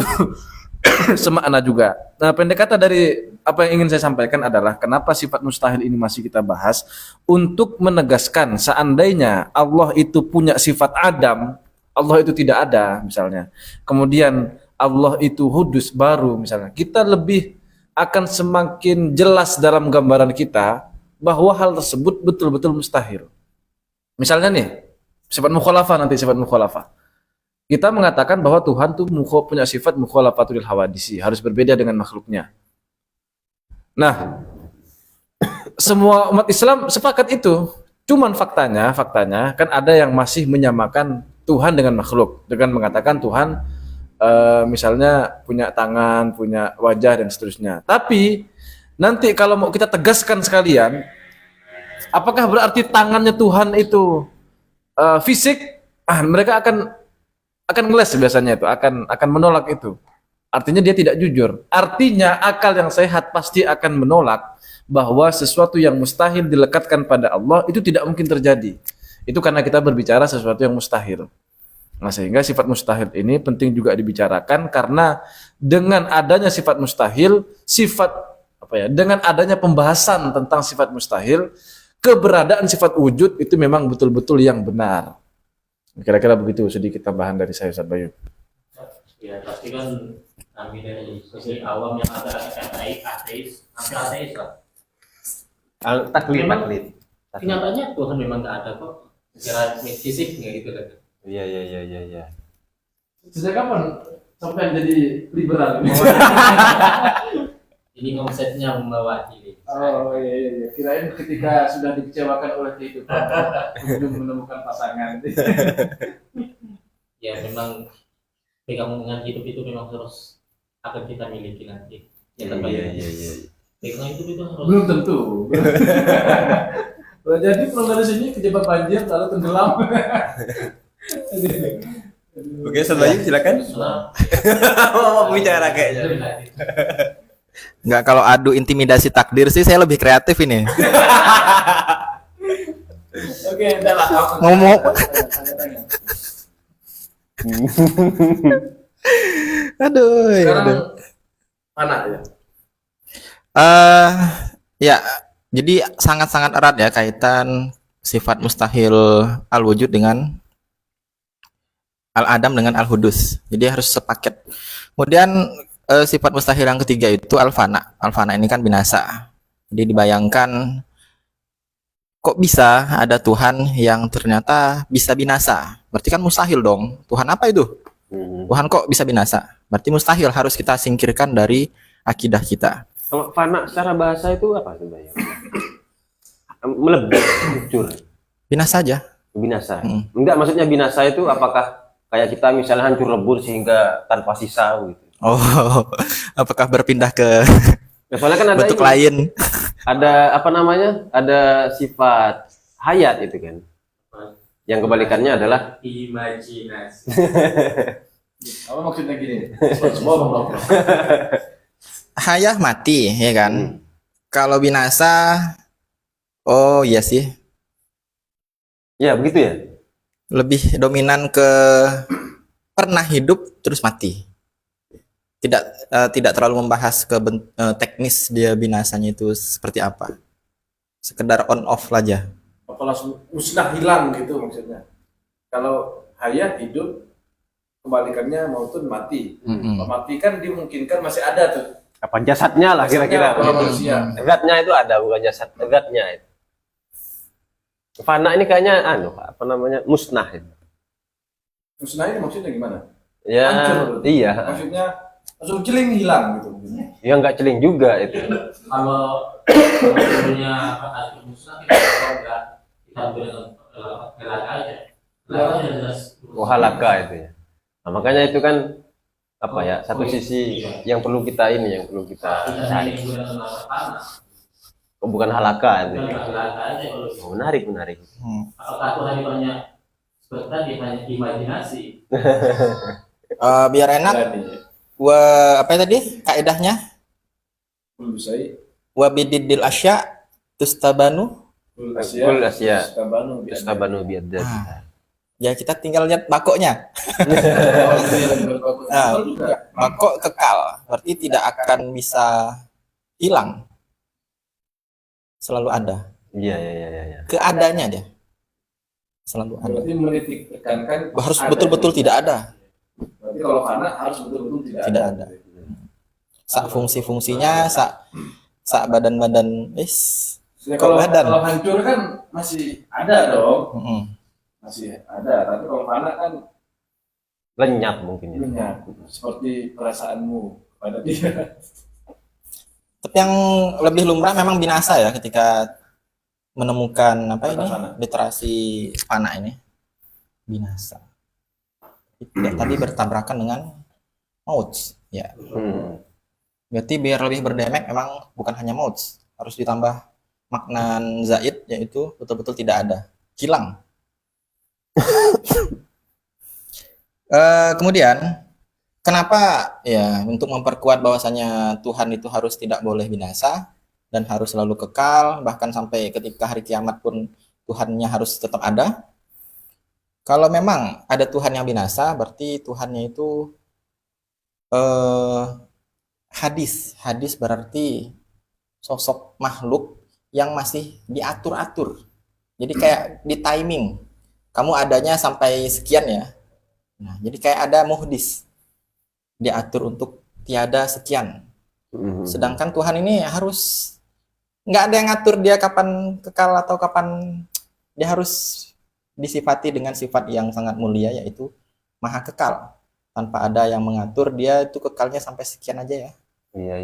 semakna juga. Nah, pendek kata dari apa yang ingin saya sampaikan adalah kenapa sifat mustahil ini masih kita bahas untuk menegaskan seandainya Allah itu punya sifat Adam, Allah itu tidak ada misalnya. Kemudian Allah itu hudus baru misalnya. Kita lebih akan semakin jelas dalam gambaran kita bahwa hal tersebut betul-betul mustahil. Misalnya nih, sifat mukhalafah nanti sifat mukhalafah. Kita mengatakan bahwa Tuhan tuh punya sifat mukhalafatul hawadisi, harus berbeda dengan makhluknya. Nah, semua umat Islam sepakat itu. Cuman faktanya kan ada yang masih menyamakan Tuhan dengan makhluk dengan mengatakan Tuhan misalnya punya tangan, punya wajah dan seterusnya. Tapi nanti kalau mau kita tegaskan sekalian, apakah berarti tangannya Tuhan itu fisik? Mereka akan ngeles biasanya itu, akan menolak itu. Artinya dia tidak jujur. Artinya akal yang sehat pasti akan menolak bahwa sesuatu yang mustahil dilekatkan pada Allah itu tidak mungkin terjadi. Itu karena kita berbicara sesuatu yang mustahil. Nah, sehingga sifat mustahil ini penting juga dibicarakan karena dengan adanya sifat mustahil, dengan adanya pembahasan tentang sifat mustahil, keberadaan sifat wujud itu memang betul-betul yang benar. Kira-kira begitu sedikit tambahan dari saya, Ustaz Bayu. Ya, pasti kan kami dari sisi awam yang ada ateis, hampir ateis lah. Taklid. Kenyataannya Tuhan memang nggak ada kok. Secara fisiknya gitu kan. Iya. Sejak kapan sampai jadi liberal ini? Ini konsepnya mewakili. Oh iya. Kirain ketika sudah dikecewakan oleh kehidupan belum menemukan pasangan. Ya memang pegangan hidup itu memang harus akan kita miliki nanti. Ya terbaik. Iya. Pegangan hidup itu harus. Belum tentu. Jadi pulang dari sini kejebak banjir lalu tenggelam. Oke, Ustaz Bayu silakan. Mau bicara kayaknya. Enggak, kalau adu intimidasi takdir sih saya lebih kreatif ini. Oke, udah lah. Ngomong. Aduh. Sekarang mana ya? Ya, jadi sangat-sangat erat ya kaitan sifat mustahil al-wujud dengan al-adam dengan al-hudus. Jadi harus sepaket. Kemudian sifat mustahil yang ketiga itu al-fana. Al-fana ini kan binasa. Jadi dibayangkan kok bisa ada Tuhan yang ternyata bisa binasa. Berarti kan mustahil dong. Tuhan apa itu? Tuhan kok bisa binasa? Berarti mustahil, harus kita singkirkan dari akidah kita. Kalau fana secara bahasa itu apa sebenarnya? Melebur, hancur. Binasa aja. Binasa. Enggak, maksudnya binasa itu apakah kayak kita misalnya hancur lebur sehingga tanpa sisa gitu. Oh, apakah berpindah ke Nah, soalnya kan ada bentuk ini, lain? ada apa namanya? Ada sifat hayat itu kan. Yang kebalikannya adalah Imajinasi. Apa maksudnya gini? Hayah mati, ya kan? Kalau binasa, oh iya sih, ya begitu ya. lebih dominan ke pernah hidup terus mati. Tidak terlalu membahas ke teknis dia binasanya itu seperti apa. Sekedar on off aja. Apa langsung musnah hilang gitu maksudnya? Kalau hayat hidup, kebalikannya mautun mati. Mm-mm. Kalau mati kan dimungkinkan masih ada tuh. Apa jasadnya lah kira-kira. Kalau manusia. Zatnya itu ada, bukan jasad. Zatnya itu. Fana ini kayaknya apa namanya? Musnah itu. Musnah ini maksudnya gimana? Ya, Hancur. iya. Maksudnya langsung celing hilang gitu. Ya nggak celing juga itu. Kalau punya kata musnah kita kalau nggak kita beri aja. Lalu jelas. Wahalaka itu ya. Nah, makanya itu kan apa ya? Satu sisi yang perlu kita cari. Oh, bukan halaka itu. Oh, menarik. Apakah Tuhan itu hanya seperti tadi hanya imajinasi? Biar enak, apa tadi kaidahnya? Kul Wabididil asya tustabanu. Kul asya. Istabanu Yustabanu biadad. Ya kita tinggal lihat bakoknya. Nah, bakok kekal, berarti tidak akan bisa hilang. Selalu ada. Iya. Keadaannya dia selalu ada. Berarti menitik tekankan Harus ada. betul-betul tidak ada. Berarti kalau fana harus betul-betul tidak Tidak ada. Sak fungsi-fungsinya, sak badan-badan, Ya, kalau badan. hancur kan masih ada dong. Mm-mm. Masih ada, tapi kalau fana kan Lenyap mungkin ya. lenyap, seperti perasaanmu pada dia. Tapi yang lebih lumrah memang binasa ya ketika menemukan apa ini Fana. literasi fana ini binasa. Tidak tadi bertabrakan dengan maut ya. Berarti biar lebih berdemek memang bukan hanya maut, harus ditambah makna zaid yaitu betul-betul tidak ada, hilang. Kemudian kenapa ya untuk memperkuat bahwasanya Tuhan itu harus tidak boleh binasa dan harus selalu kekal, bahkan sampai ketika hari kiamat pun Tuhannya harus tetap ada. Kalau memang ada Tuhan yang binasa, berarti Tuhannya itu hadis berarti sosok makhluk yang masih diatur-atur. Jadi kayak di timing. Kamu adanya sampai sekian ya. Nah, jadi kayak ada muhdis. Diatur untuk tiada sekian. Sedangkan Tuhan ini harus nggak ada yang ngatur dia kapan kekal atau kapan dia harus disifati dengan sifat yang sangat mulia yaitu maha kekal. Tanpa ada yang mengatur dia itu kekalnya sampai sekian aja ya. Iya.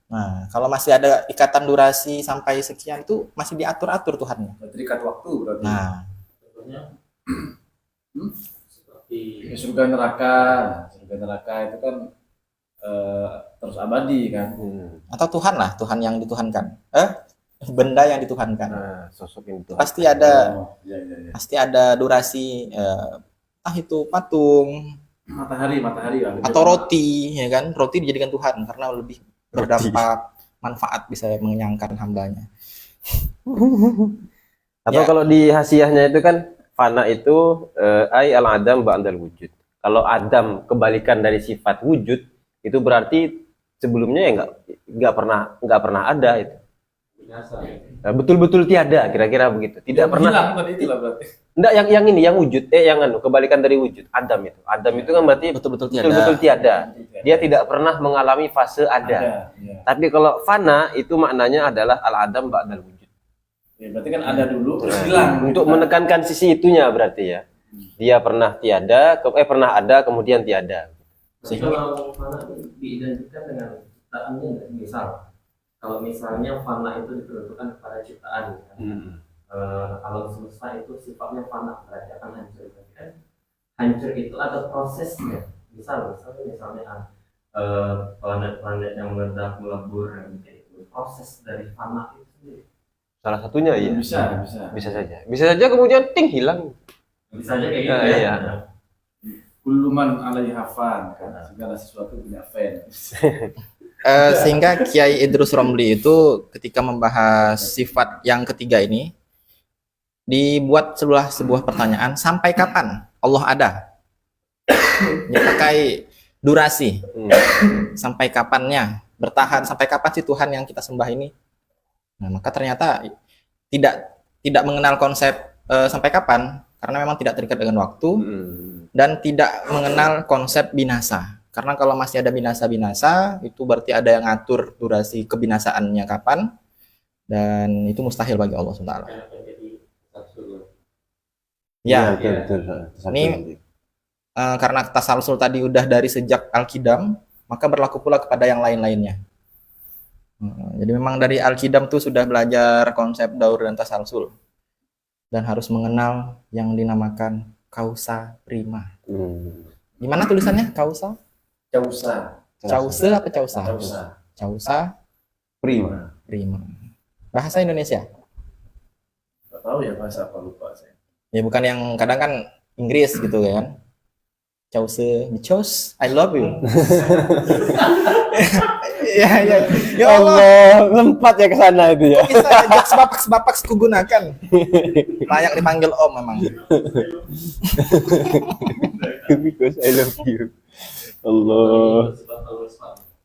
Nah, kalau masih ada ikatan durasi sampai sekian itu masih diatur-atur Tuhannya. Terikat waktu berarti. Nah, Contohnya Ya, surga neraka itu kan terus abadi kan. atau Tuhan lah, Tuhan yang dituhankan. Benda yang dituhankan. Nah, sosok itu. Pasti ada Iya. pasti ada durasi itu patung Matahari atau roti ya kan. Roti dijadikan Tuhan karena lebih berdampak manfaat bisa mengenyangkan hambanya. Atau Ya. kalau di hasiahnya itu kan fana itu ai al adam ba'dal wujud. Kalau adam kebalikan dari sifat wujud itu berarti sebelumnya ya nggak pernah ada itu. binasa. Nah, betul-betul tiada kira-kira begitu. Tidak pernah. hilang tadi itulah berarti. Enggak yang ini yang wujud yang kebalikan dari wujud Adam itu. Adam itu kan berarti Betul-betul betul-betul tiada. tiada. Dia tidak pernah mengalami fase ada. Ya. Tapi kalau fana itu maknanya adalah al adam ba'dal wujud. Ya, berarti kan ada dulu terus hilang. Untuk menekankan sisi itunya berarti ya. Dia pernah tiada, pernah ada kemudian tiada. Jadi kalau fana itu diidentikan dengan ciptaannya nggak? Kalau misalnya fana itu diperuntukkan kepada ciptaan, kan? Kalau semesta itu sifatnya fana, berarti akan hancur. Berarti kan hancur itu ada prosesnya. Misalnya planet-planet yang meledak melebur itu proses dari fana itu sendiri. Salah satunya iya. Bisa. Bisa saja kemudian ting hilang. Bisa aja kayak gitu. Nah, Ya. iya. Kuluman alaiha fan kan, segala sesuatu punya fan. Sehingga Kiai Idrus Romli itu ketika membahas sifat yang ketiga ini dibuat sebuah pertanyaan, sampai kapan Allah ada? Dia pakai durasi. Sampai kapannya? Bertahan sampai kapan sih Tuhan yang kita sembah ini? Nah, maka ternyata tidak mengenal konsep sampai kapan, karena memang tidak terikat dengan waktu dan tidak mengenal konsep binasa. Karena kalau masih ada binasa-binasa, itu berarti ada yang ngatur durasi kebinasaannya kapan, dan itu mustahil bagi Allah SWT. Kenapa jadi tasalsul? Ya, betul. Ini karena tasalsul tadi udah dari sejak Al-Qidam, maka berlaku pula kepada yang lain-lainnya. Jadi memang dari Al-Qidam tuh sudah belajar konsep daur dan tasalsul, dan harus mengenal yang dinamakan kausa prima. Gimana tulisannya? Kausa? Cause apa causa? Causa Prima. prima. Bahasa Indonesia. Nggak tahu ya bahasa apa, lupa saya. Ya bukan yang kadang kan Inggris gitu kan. Cause, because I love you. Ya, ya. Ya Allah, Sempat ya ke sana itu ya. bisa ajak sebapak kugunakan. Layak dipanggil Om memang. Because I love you. Allah.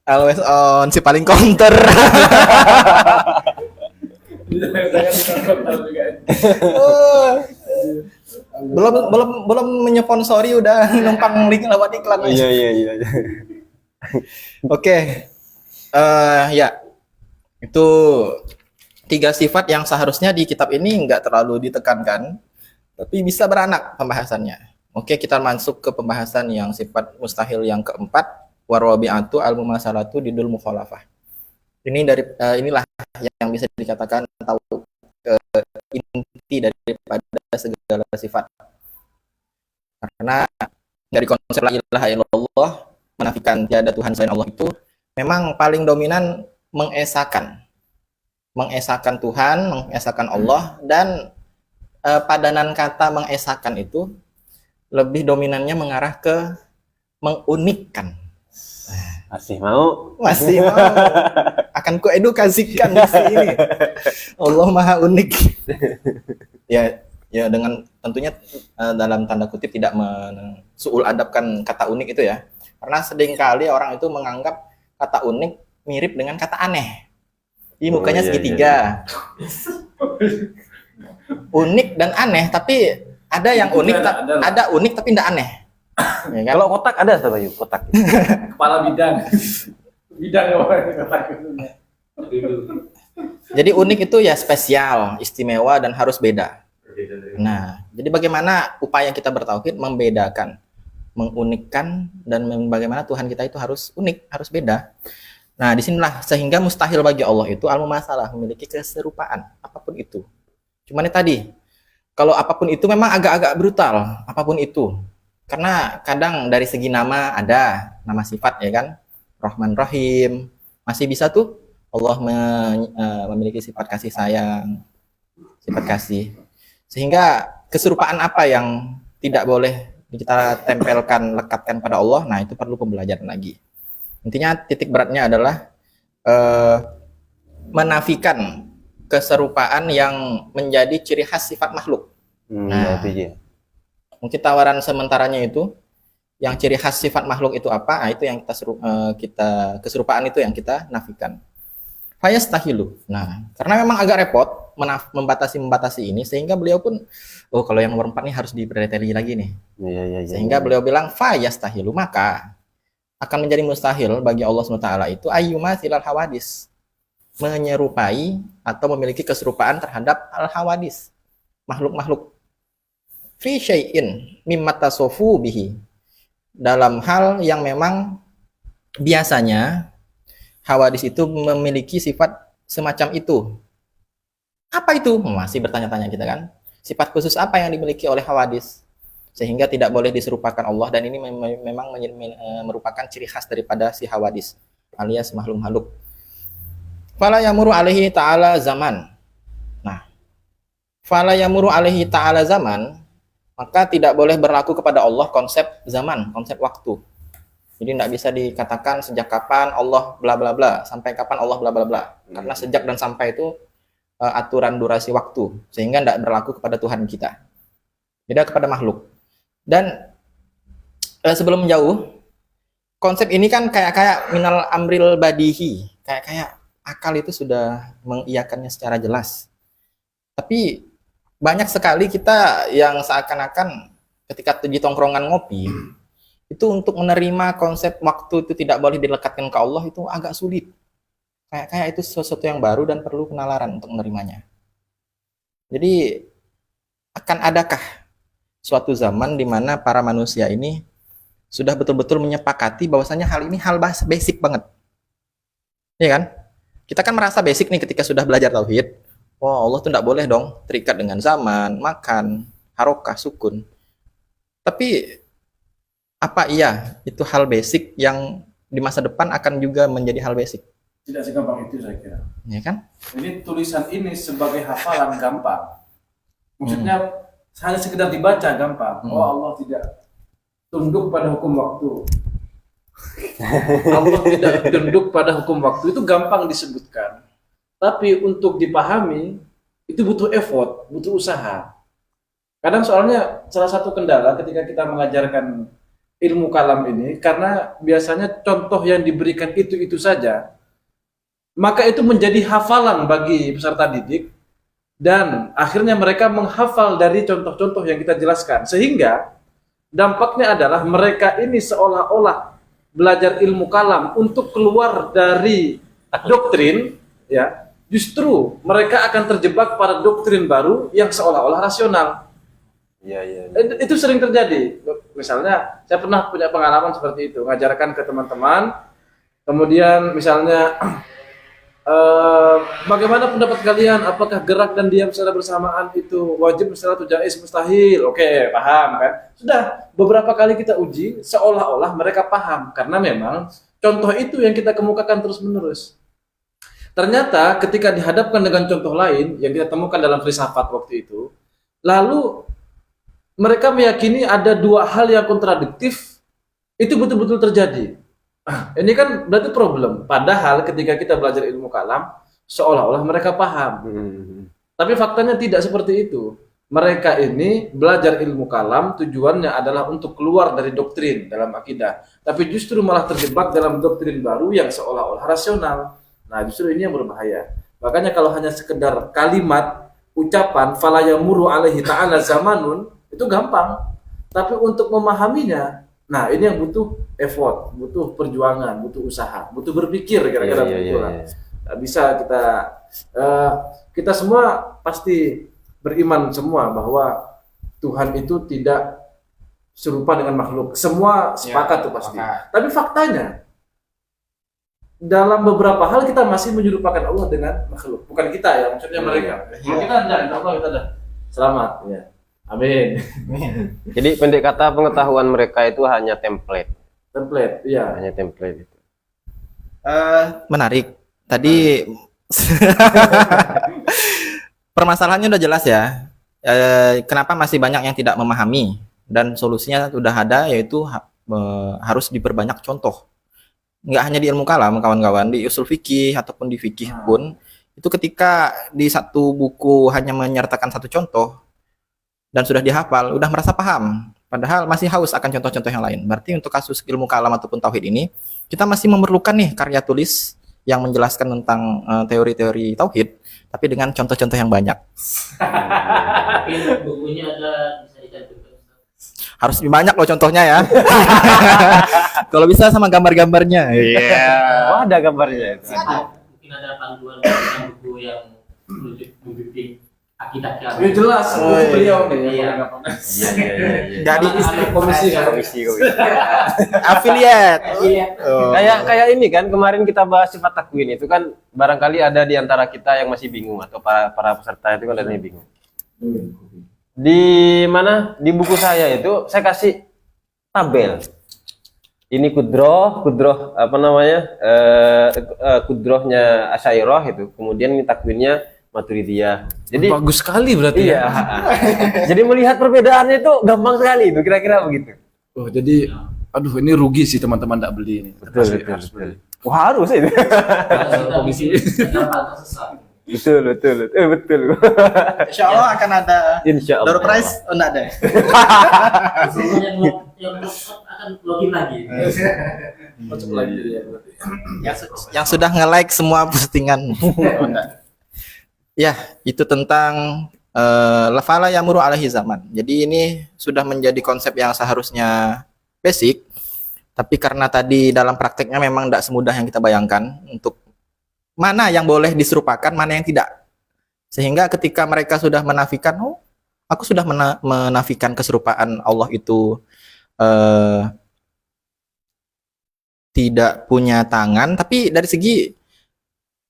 Always on, si paling counter. Jangan ditonton juga. belum menyponsori udah numpang link lewat iklan. Iya. Oke. Ya. Itu 3 sifat yang seharusnya di kitab ini nggak terlalu ditekankan, tapi bisa beranak pembahasannya. Oke, kita masuk ke pembahasan yang sifat mustahil yang keempat, warwabi'atu al-mumasalatu didul mukhalafah. Ini dari inilah yang bisa dikatakan tahu inti daripada segala sifat. Karena dari konsep la ilaha illallah, menafikan tiada Tuhan selain Allah, itu memang paling dominan mengesakan Tuhan, mengesakan Allah, dan padanan kata mengesakan itu lebih dominannya mengarah ke mengunikkan. Masih mau? Masih mau. Akan kuedukasikan di sini. Allah Maha unik. Ya dengan tentunya dalam tanda kutip tidak mensuul adabkan kata unik itu ya. Karena seringkali orang itu menganggap kata unik mirip dengan kata aneh. Ini mukanya segitiga. Unik dan aneh, tapi ada yang unik, ada unik tapi tidak aneh. Ya kan? Kalau kotak ada apa yuk? Kotak. Kepala bidang. Bidang apa kotak? Jadi unik itu ya spesial, istimewa, dan harus beda. Nah, jadi bagaimana upaya kita bertauhid membedakan, mengunikkan, dan bagaimana Tuhan kita itu harus unik, harus beda. Nah, disinilah sehingga mustahil bagi Allah itu al-mumasalah, memiliki keserupaan apapun itu. Cuman tadi, kalau apapun itu memang agak-agak brutal, apapun itu. Karena kadang dari segi nama ada nama sifat ya kan, Rahman Rahim, masih bisa tuh Allah memiliki sifat kasih sayang, sifat kasih. Sehingga keserupaan apa yang tidak boleh kita tempelkan, lekatkan pada Allah, nah itu perlu pembelajaran lagi. Intinya titik beratnya adalah menafikan keserupaan yang menjadi ciri khas sifat makhluk. Nah, mungkin tawaran sementaranya itu, yang ciri khas sifat makhluk itu apa? Nah, itu yang kita keserupaan itu yang kita nafikan. Fayastahilu. Nah, karena memang agak repot membatasi ini, sehingga beliau pun, kalau yang nomor 4 nih harus dipreteli lagi nih. Sehingga beliau bilang fayastahilu, maka akan menjadi mustahil bagi Allah SWT itu ayyuma silal hawadis, menyerupai atau memiliki keserupaan terhadap al-hawadis, makhluk-makhluk, fi syai'in mimma tasofu bihi, dalam hal yang memang biasanya hawadis itu memiliki sifat semacam itu. Apa itu? Masih bertanya-tanya kita kan. Sifat khusus apa yang dimiliki oleh hawadis sehingga tidak boleh diserupakan Allah, dan ini memang merupakan ciri khas daripada si hawadis alias makhluk-makhluk. Fala yamuru alaihi ta'ala zaman. Nah, fala yamuru alaihi ta'ala zaman, maka tidak boleh berlaku kepada Allah konsep zaman, konsep waktu. Jadi tidak bisa dikatakan sejak kapan Allah bla bla bla, sampai kapan Allah bla bla bla. Karena sejak dan sampai itu aturan durasi waktu, sehingga tidak berlaku kepada Tuhan kita. Beda kepada makhluk. Dan sebelum jauh, konsep ini kan kayak minal amril badihi, kayak akal itu sudah mengiyakannya secara jelas. Tapi banyak sekali kita yang seakan-akan ketika di tongkrongan ngopi itu untuk menerima konsep waktu itu tidak boleh dilekatkan ke Allah itu agak sulit. Kayak itu sesuatu yang baru dan perlu penalaran untuk menerimanya. Jadi akan adakah suatu zaman di mana para manusia ini sudah betul-betul menyepakati bahwasanya hal ini hal basic banget. Iya kan? Kita kan merasa basic nih ketika sudah belajar tauhid. Wah, Allah tuh tidak boleh dong terikat dengan zaman, makan, harokah, sukun. Tapi apa iya itu hal basic yang di masa depan akan juga menjadi hal basic? Tidak segampang itu saya kira. Ya kan? Ini tulisan ini sebagai hafalan gampang. Maksudnya hanya sekedar dibaca gampang. Oh, Allah tidak tunduk pada hukum waktu. Allah tidak tunduk pada hukum waktu itu gampang disebutkan. Tapi untuk dipahami itu butuh effort, butuh usaha. Kadang soalnya salah satu kendala ketika kita mengajarkan ilmu kalam ini karena biasanya contoh yang diberikan itu saja. Maka itu menjadi hafalan bagi peserta didik dan akhirnya mereka menghafal dari contoh-contoh yang kita jelaskan sehingga dampaknya adalah mereka ini seolah-olah belajar ilmu kalam untuk keluar dari doktrin, ya, justru mereka akan terjebak pada doktrin baru yang seolah-olah rasional. Iya. Itu sering terjadi. Misalnya, saya pernah punya pengalaman seperti itu, mengajarkan ke teman-teman, kemudian misalnya, bagaimana pendapat kalian? Apakah gerak dan diam secara bersamaan itu wajib, misalnya atau jaiz, mustahil? Oke, paham kan? Sudah beberapa kali kita uji, seolah-olah mereka paham karena memang contoh itu yang kita kemukakan terus-menerus. Ternyata ketika dihadapkan dengan contoh lain yang kita temukan dalam filsafat waktu itu, lalu mereka meyakini ada dua hal yang kontradiktif itu betul-betul terjadi. Ini kan berarti problem. Padahal ketika kita belajar ilmu kalam, seolah-olah mereka paham. Tapi faktanya tidak seperti itu. Mereka ini belajar ilmu kalam tujuannya adalah untuk keluar dari doktrin dalam akidah. Tapi justru malah terjebak dalam doktrin baru yang seolah-olah rasional. Nah, justru ini yang berbahaya. Makanya kalau hanya sekedar kalimat, ucapan, fala yamuru alaihi ta'ala zamanun, itu gampang. Tapi untuk memahaminya, nah ini yang butuh effort, butuh perjuangan, butuh usaha, butuh berpikir kira-kira begitu lah. Nggak bisa kita semua pasti beriman semua bahwa Tuhan itu tidak serupa dengan makhluk. Semua sepakat tuh pasti. Tapi faktanya dalam beberapa hal kita masih menyerupakan Allah dengan makhluk. Bukan kita ya, maksudnya mereka. Kalau kita enggak, insya kita dah selamat ya. Amin. Jadi pendek kata pengetahuan mereka itu hanya template. Template, iya. Hanya template itu. Menarik. Tadi permasalahannya udah jelas ya. Kenapa masih banyak yang tidak memahami dan solusinya sudah ada yaitu harus diperbanyak contoh. Nggak hanya di ilmu kalam kawan-kawan, di usul fikih ataupun di fikih pun itu ketika di satu buku hanya menyertakan satu contoh dan sudah dihafal, udah merasa paham, padahal masih haus akan contoh-contoh yang lain. Berarti untuk kasus ilmu kalam ataupun tauhid ini kita masih memerlukan nih karya tulis yang menjelaskan tentang teori-teori tauhid tapi dengan contoh-contoh yang banyak. Bukunya ada bisa dicantumkan. Harus lebih banyak loh contohnya ya. Kalau bisa sama gambar-gambarnya. Iya. Oh, ada gambarnya. Mungkin ada panduan buku yang membimbing akidah kita. Ya jelas, buku beliau nih. Iya. Jadi Komisi kan. affiliate. Kayak ini kan kemarin kita bahas sifat takwin itu kan barangkali ada di antara kita yang masih bingung atau para peserta itu kan ada yang bingung. Di mana di buku saya itu saya kasih tabel. Ini kudroh apa namanya? Kudrohnya Asy'ariyah itu. Kemudian ini takwinnya Maturidiyah. Jadi Bagus sekali berarti iya. ya. Jadi melihat perbedaannya itu gampang sekali itu kira-kira begitu. Oh, jadi aduh ini rugi sih teman-teman enggak beli ini. Harus beli. Wah, harus itu. Komisi. Gampang tersesat. Betul. Insya Allah akan ada Insya Allah. door prize. Oh, enggak ada. Semuanya yang akan login lagi. Masuk lagi ya berarti. Yang sudah nge-like semua postingan. Oh, enggak. Ya, itu tentang Lafala yamuru alaihi zaman. Jadi ini sudah menjadi konsep yang seharusnya basic, tapi karena tadi dalam prakteknya memang tidak semudah yang kita bayangkan untuk mana yang boleh diserupakan, mana yang tidak. Sehingga ketika mereka sudah menafikan, oh, aku sudah menafikan keserupaan Allah itu tidak punya tangan, tapi dari segi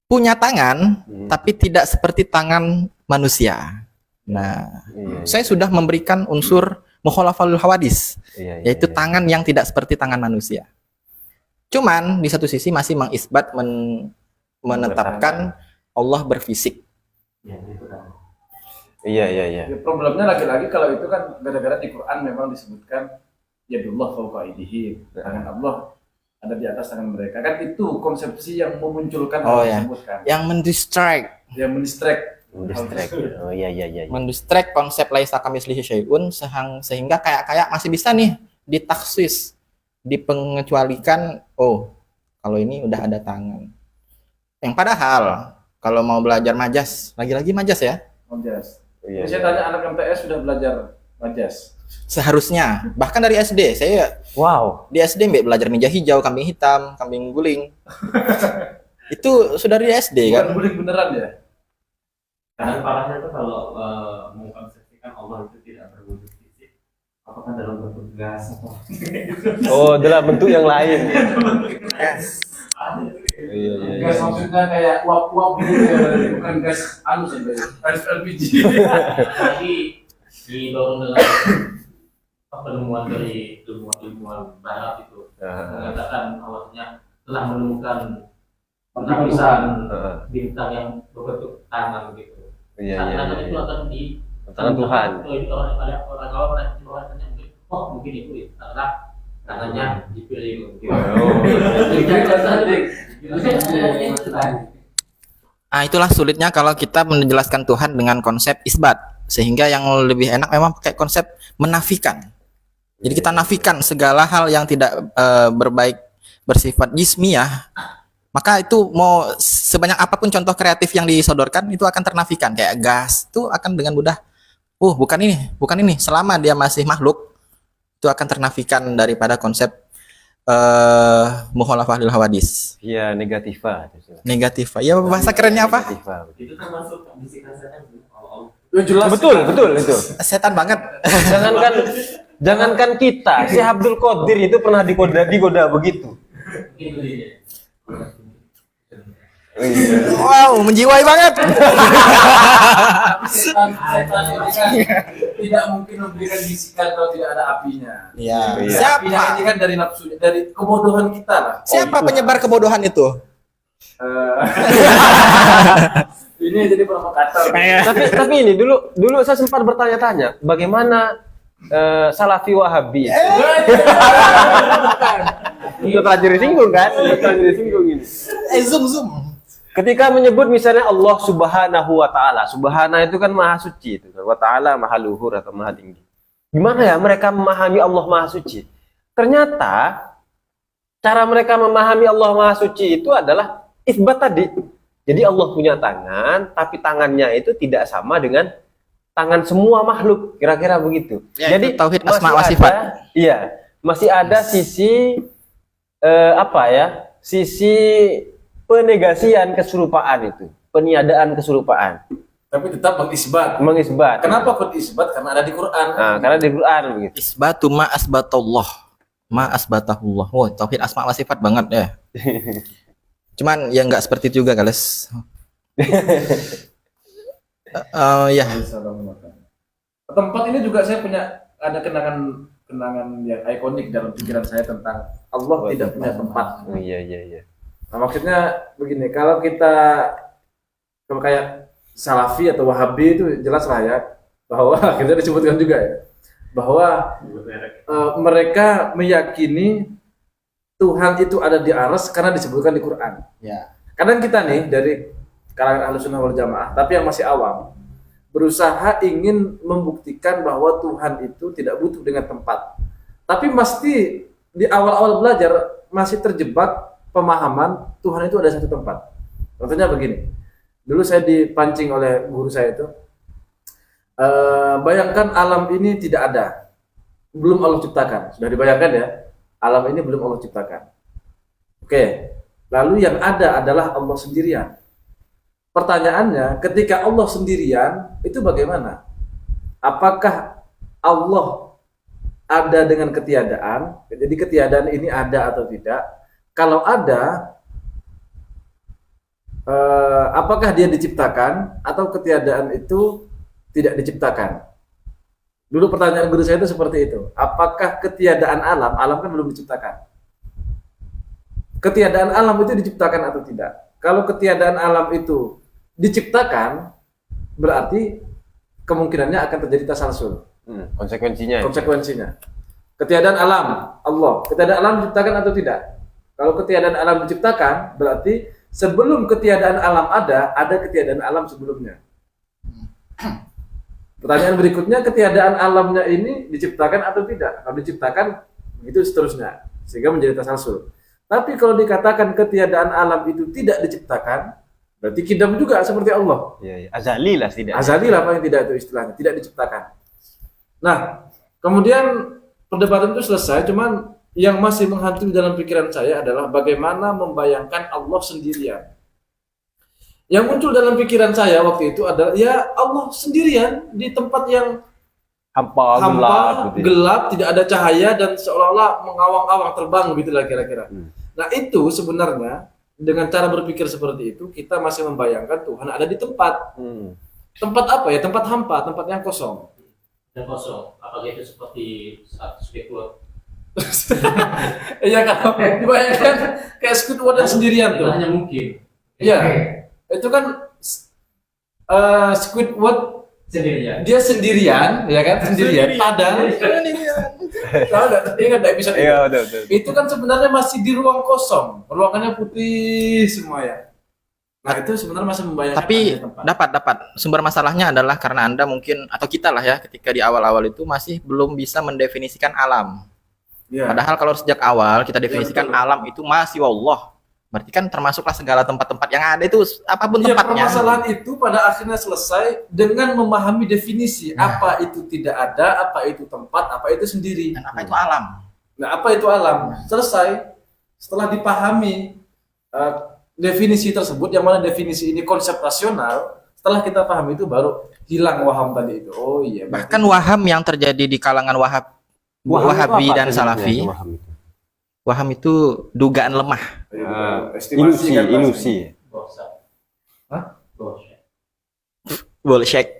punya tangan, tapi tidak seperti tangan manusia. Nah, saya sudah memberikan unsur mukhalafalul hawadis, yaitu tangan yang tidak seperti tangan manusia. Cuman di satu sisi masih mengisbat menetapkan Allah berfisik. Iya. Ya, problemnya lagi-lagi kalau itu kan gara-gara di Quran memang disebutkan yadullah fawqa aydihim, tangan Allah ada di atas tangan mereka. Kan itu konsepsi yang memunculkan Oh hal ya, tersebut kan. yang mendistract Iya. mendistract konsep laisa kamitslihi syai'un sehingga kayak masih bisa nih ditaksis, dipengecualikan, oh kalau ini udah ada tangan. Yang padahal kalau mau belajar majas, lagi-lagi majas ya, Majas. Iya. Saya tanya anak MTS sudah belajar majas. seharusnya bahkan dari SD. Saya Wow. di SD mbak belajar meja hijau, kambing hitam, kambing guling. Itu sudah dari SD Bukan kan. bulik beneran ya? Karena parahnya tuh kalau mengkonsepsikan Allah itu tidak berwujud fisik, apakah dalam bentuk gas atau Oh, dalam bentuk yang lain. Iya. Gas maksudnya kayak uap-uap gitu ya, bukan gas halus ya, gas LPG. jadi didorong dengan penemuan dari ilmuwan barat itu mengatakan awalnya telah menemukan lapisan bintang yang berbentuk tangan gitu. Iya. Tangan itu akan di Tangan Tuhan. Orang awam tanya mungkin, oh mungkin itu karena tangannya dipilih gitu. Nah, itulah sulitnya kalau kita menjelaskan Tuhan dengan konsep isbat, sehingga yang lebih enak memang pakai konsep menafikan. Jadi kita nafikan segala hal yang tidak berbaik, bersifat jismiyah, maka itu mau sebanyak apapun contoh kreatif yang disodorkan itu akan ternafikan. Kayak gas itu akan dengan mudah, bukan ini, selama dia masih makhluk itu akan ternafikan daripada konsep mukhalafah lil hawadis. Iya, negativa. Negatif. Ya bahasa kerennya apa? Negativa. Itu termasuk bisikan setan kalau Jelas. Betul itu. Setan banget. Jangankan kita, si Abdul Qadir itu pernah digoda begitu. itu dia. Wow, menjiwai banget. Setan ini kan tidak mungkin memberikan bisikan kalau tidak ada apinya. Ya. Iya. Apinya ini kan dari nafsu, dari kebodohan kita lah. Siapa penyebar kebodohan itu? Ini jadi provokator. Tapi ini dulu saya sempat bertanya-tanya, bagaimana Salafi Wahabi itu? Udah pernah disinggung kan? Ini. Zoom. Ketika menyebut misalnya Allah Subhanahu wa taala, subhana itu kan maha suci itu kan, wa taala maha luhur atau maha tinggi. Gimana ya mereka memahami Allah maha suci? Ternyata cara mereka memahami Allah maha suci itu adalah isbat tadi. Jadi Allah punya tangan, tapi tangannya itu tidak sama dengan tangan semua makhluk, kira-kira begitu. Ya, jadi itu tauhid masih asma wa ada- sifat. Iya, masih ada sisi sisi penegasian keserupaan itu, peniadaan keserupaan, Tapi tetap mengisbat. mengisbat. Kenapa kok diisbat? Karena ada di Quran. Nah, karena di Quran begitu. Isbatu ma asbatallah. Ma asbatahullah. Wah, tauhid asma wa sifat banget ya. Cuman ya nggak seperti itu juga, guys. Ya. Tempat ini juga saya punya ada kenangan yang ikonik dalam pikiran saya tentang Allah tidak punya tempat. Oh, iya. Nah, maksudnya begini, kalau kayak Salafi atau Wahabi itu jelas lah ya, bahwa kita disebutkan juga ya, bahwa mereka meyakini Tuhan itu ada di aras karena disebutkan di Quran. Ya. Kadang kita nih dari kalangan Ahlussunnah wal Jamaah, tapi yang masih awam, berusaha ingin membuktikan bahwa Tuhan itu tidak butuh dengan tempat. Tapi mesti di awal-awal belajar masih terjebak pemahaman Tuhan itu ada satu tempat. Contohnya begini, dulu saya dipancing oleh guru saya itu, bayangkan alam ini tidak ada, belum Allah ciptakan. Sudah dibayangkan ya, alam ini belum Allah ciptakan. Oke, lalu yang ada adalah Allah sendirian. Pertanyaannya, ketika Allah sendirian, itu bagaimana? Apakah Allah ada dengan ketiadaan? Jadi ketiadaan ini ada atau tidak? Kalau ada, apakah dia diciptakan atau ketiadaan itu tidak diciptakan? Dulu pertanyaan guru saya itu seperti itu. Apakah ketiadaan alam? Alam kan belum diciptakan. Ketiadaan alam itu diciptakan atau tidak? Kalau ketiadaan alam itu diciptakan, berarti kemungkinannya akan terjadi tasalsul. Konsekuensinya. Konsekuensinya. Ketiadaan alam, Allah. Ketiadaan alam diciptakan atau tidak? Kalau ketiadaan alam diciptakan, berarti sebelum ketiadaan alam ada ketiadaan alam sebelumnya. Pertanyaan berikutnya, ketiadaan alamnya ini diciptakan atau tidak? Kalau diciptakan, begitu seterusnya. Sehingga menjadi tasalsul. Tapi kalau dikatakan ketiadaan alam itu tidak diciptakan, berarti kidam juga seperti Allah. Ya, azali lah tidak. Azali lah paling tidak itu istilahnya, tidak diciptakan. Nah, kemudian perdebatan itu selesai, cuman yang masih menghantui dalam pikiran saya adalah bagaimana membayangkan Allah sendirian. Yang muncul dalam pikiran saya waktu itu adalah ya Allah sendirian di tempat yang Hampa, gelap, gelap, tidak ada cahaya dan seolah-olah mengawang-awang terbang begitulah kira-kira. Nah, itu sebenarnya dengan cara berpikir seperti itu kita masih membayangkan Tuhan ada di tempat. Tempat apa ya? Tempat hampa, tempat yang kosong. Dan kosong. Apakah itu seperti saat Squidward? Iya, kalau dibayangkan kayak Squidward dan sendirian tuh. Hanya mungkin. Iya. Itu kan Squidward Sendirian. dia sendirian, ya kan? Sendirian. Padahal tahu nggak? Ingat nggak episode itu? Iya, betul. Itu kan sebenarnya masih di ruang kosong, ruangannya putih semua ya. Nah, itu sebenarnya masih membayangkan. Tapi ada tempat. dapat sumber masalahnya adalah karena Anda mungkin atau kita lah ya ketika di awal-awal itu masih belum bisa mendefinisikan alam. Ya. Padahal kalau sejak awal kita definisikan betul. alam itu masih Allah. Berarti kan termasuklah segala tempat-tempat yang ada itu apapun Ya, tempatnya. permasalahan itu pada akhirnya selesai dengan memahami definisi apa itu tidak ada, apa itu tempat, apa itu sendiri. Dan apa itu alam? Nah, apa itu alam? Selesai. Setelah dipahami definisi tersebut, yang mana definisi ini konsep rasional, setelah kita pahami itu baru hilang waham tadi itu. Oh iya. Bahkan waham yang terjadi di kalangan Wahabi dan Salafi, waham itu dugaan lemah. Estimasi kan ilusi. Bosan. Hah? Bosan. Bullshit.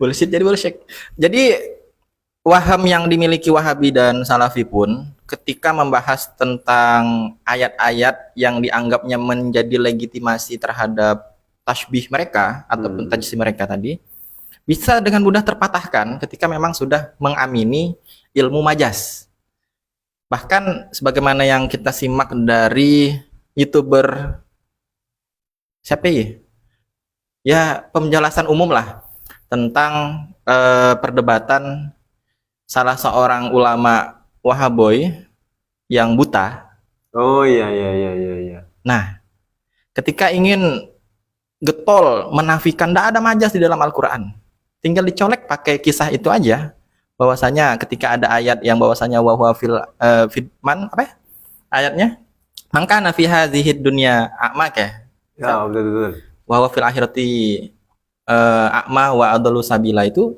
Bullshit jadi bullshit. Jadi waham yang dimiliki Wahabi dan Salafi pun ketika membahas tentang ayat-ayat yang dianggapnya menjadi legitimasi terhadap tasbih mereka ataupun tajsim mereka tadi bisa dengan mudah terpatahkan ketika memang sudah mengamini ilmu majas. Bahkan sebagaimana yang kita simak dari YouTuber siapa ya? Ya, penjelasan umum lah tentang perdebatan salah seorang ulama Wahaboy yang buta. Oh iya. Nah, ketika ingin getol menafikan tidak ada majas di dalam Al-Quran, tinggal dicolek pakai kisah itu aja, bahwasanya ketika ada ayat yang bahwasanya wa huwa fil fitman apa ya? Ayatnya maka nafi hadhid dunya a'ma ya. Ya, betul. Wa huwa fil akhirati a'ma wa adallu sabila itu.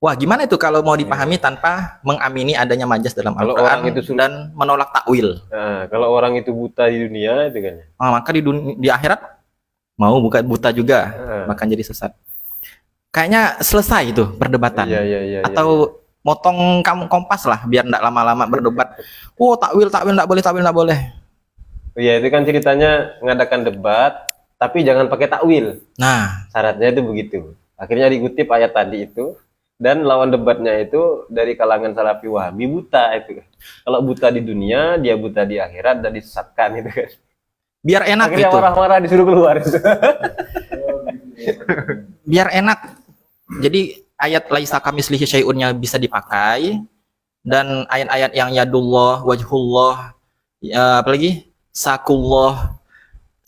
Wah, gimana itu kalau mau dipahami tanpa mengamini adanya majas dalam Kalau Al-Quran orang itu dan menolak takwil? Nah, kalau orang itu buta di dunia itu kan. Maka di akhirat mau bukan buta juga, bahkan jadi sesat. Kayaknya selesai itu perdebatan. Iya. Atau motong kamu Kompas lah biar enggak lama-lama berdebat. Oh, takwil enggak boleh. Iya, itu kan ceritanya mengadakan debat, tapi jangan pakai takwil. Nah, Syaratnya itu begitu. Akhirnya dikutip ayat tadi itu, dan lawan debatnya itu dari kalangan Salafi Wahabi buta itu kan. Kalau buta di dunia, dia buta di akhirat dan disesatkan itu kan. biar enak Akhirnya gitu. marah-marah disuruh keluar. Biar enak. Jadi ayat laisa kamislihi syai'unnya bisa dipakai dan ayat-ayat yang yadullah, wajhullah, apalagi sakullah,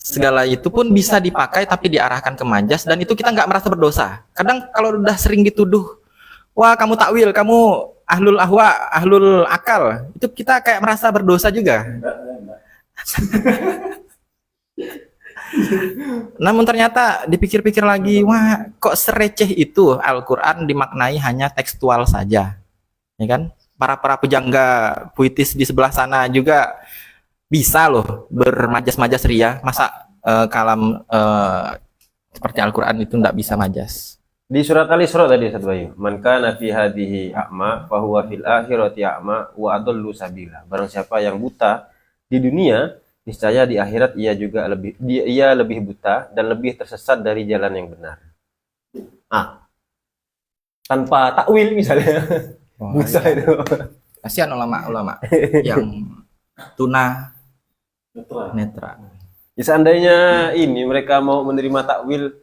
segala itu pun bisa dipakai tapi diarahkan ke majas, dan itu kita nggak merasa berdosa. Kadang kalau udah sering dituduh, wah kamu takwil, kamu ahlul ahwa, ahlul akal, itu kita kayak merasa berdosa juga. Enggak. Namun ternyata dipikir-pikir lagi, wah kok sereceh itu Al-Quran dimaknai hanya tekstual saja, ya kan? Para pujangga puitis di sebelah sana juga bisa loh bermajas-majas ria. Masa kalam seperti Al-Quran itu nggak bisa majas? Di surat Al-Isra tadi Ustaz Bayu, man kana fi hadhihi a'ma fa huwa fil akhirati a'ma wa adallu sabila. Barang siapa yang buta di dunia, niscaya di akhirat ia lebih buta dan lebih tersesat dari jalan yang benar. Tanpa takwil misalnya. Buta itu. Kasihan ulama-ulama yang tuna netra. Ya, seandainya ini mereka mau menerima takwil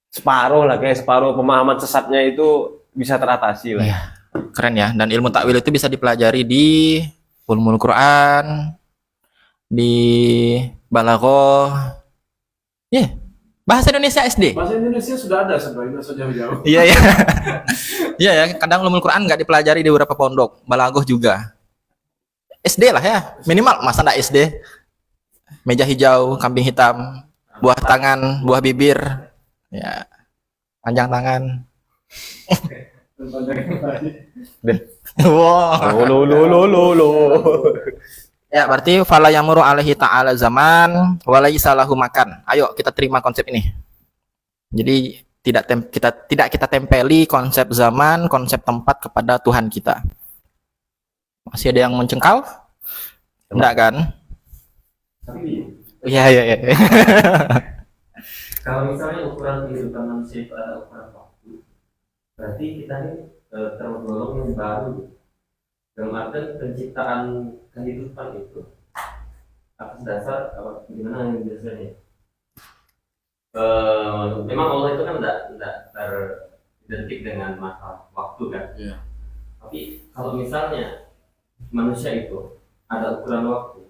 separuh lah, kayak separuh pemahaman sesatnya itu bisa teratasi lah. Iya, keren ya. Dan ilmu takwil itu bisa dipelajari di Ulumul Quran, di Balaghah. Bahasa Indonesia SD. Bahasa Indonesia sudah ada sebenarnya, jauh-jauh. Iya ya. Iya ya, kadang Ulumul Quran nggak dipelajari di beberapa pondok. Balaghah juga. SD lah ya, minimal. Masa nggak SD? Meja hijau, kambing hitam, buah tangan, buah bibir, ya, panjang tangan. Wow. Lo. Ya, berarti fala yamuru alaihi ta'ala zaman walaisa lahu makan. Ayo kita terima konsep ini. Jadi tidak kita tempeli konsep zaman, konsep tempat kepada Tuhan kita. Masih ada yang mencengkal? Enggak kan? Iya. Kalau misalnya ukuran kehidupan manusia itu ada ukuran waktu, berarti kita ini tergolong yang baru. Dalam artian penciptaan kehidupan itu atas dasar gimana yang biasanya? Memang Allah itu kan tidak teridentik dengan masa waktu kan. Iya. Tapi kalau misalnya manusia itu ada ukuran waktu,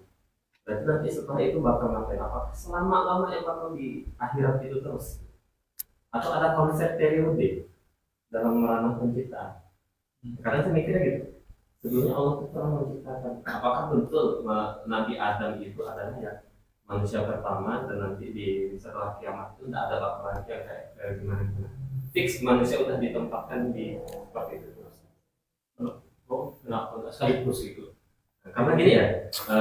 berarti nanti setelah itu bakal ngapain? Apakah selama yang bakal di akhirat itu terus? Atau ada konsep periode dalam ranah penciptaan? Karena saya mikirnya gitu. Sebelumnya Allah itu telah menciptakan. Apakah betul Nabi Adam itu adalah ya manusia pertama, dan nanti setelah kiamat itu tidak ada bakalan kayak gimana? Fix manusia udah ditempatkan di seperti itu terus. Oh, kenapa nggak sekaligus gitu? Karena gini ya,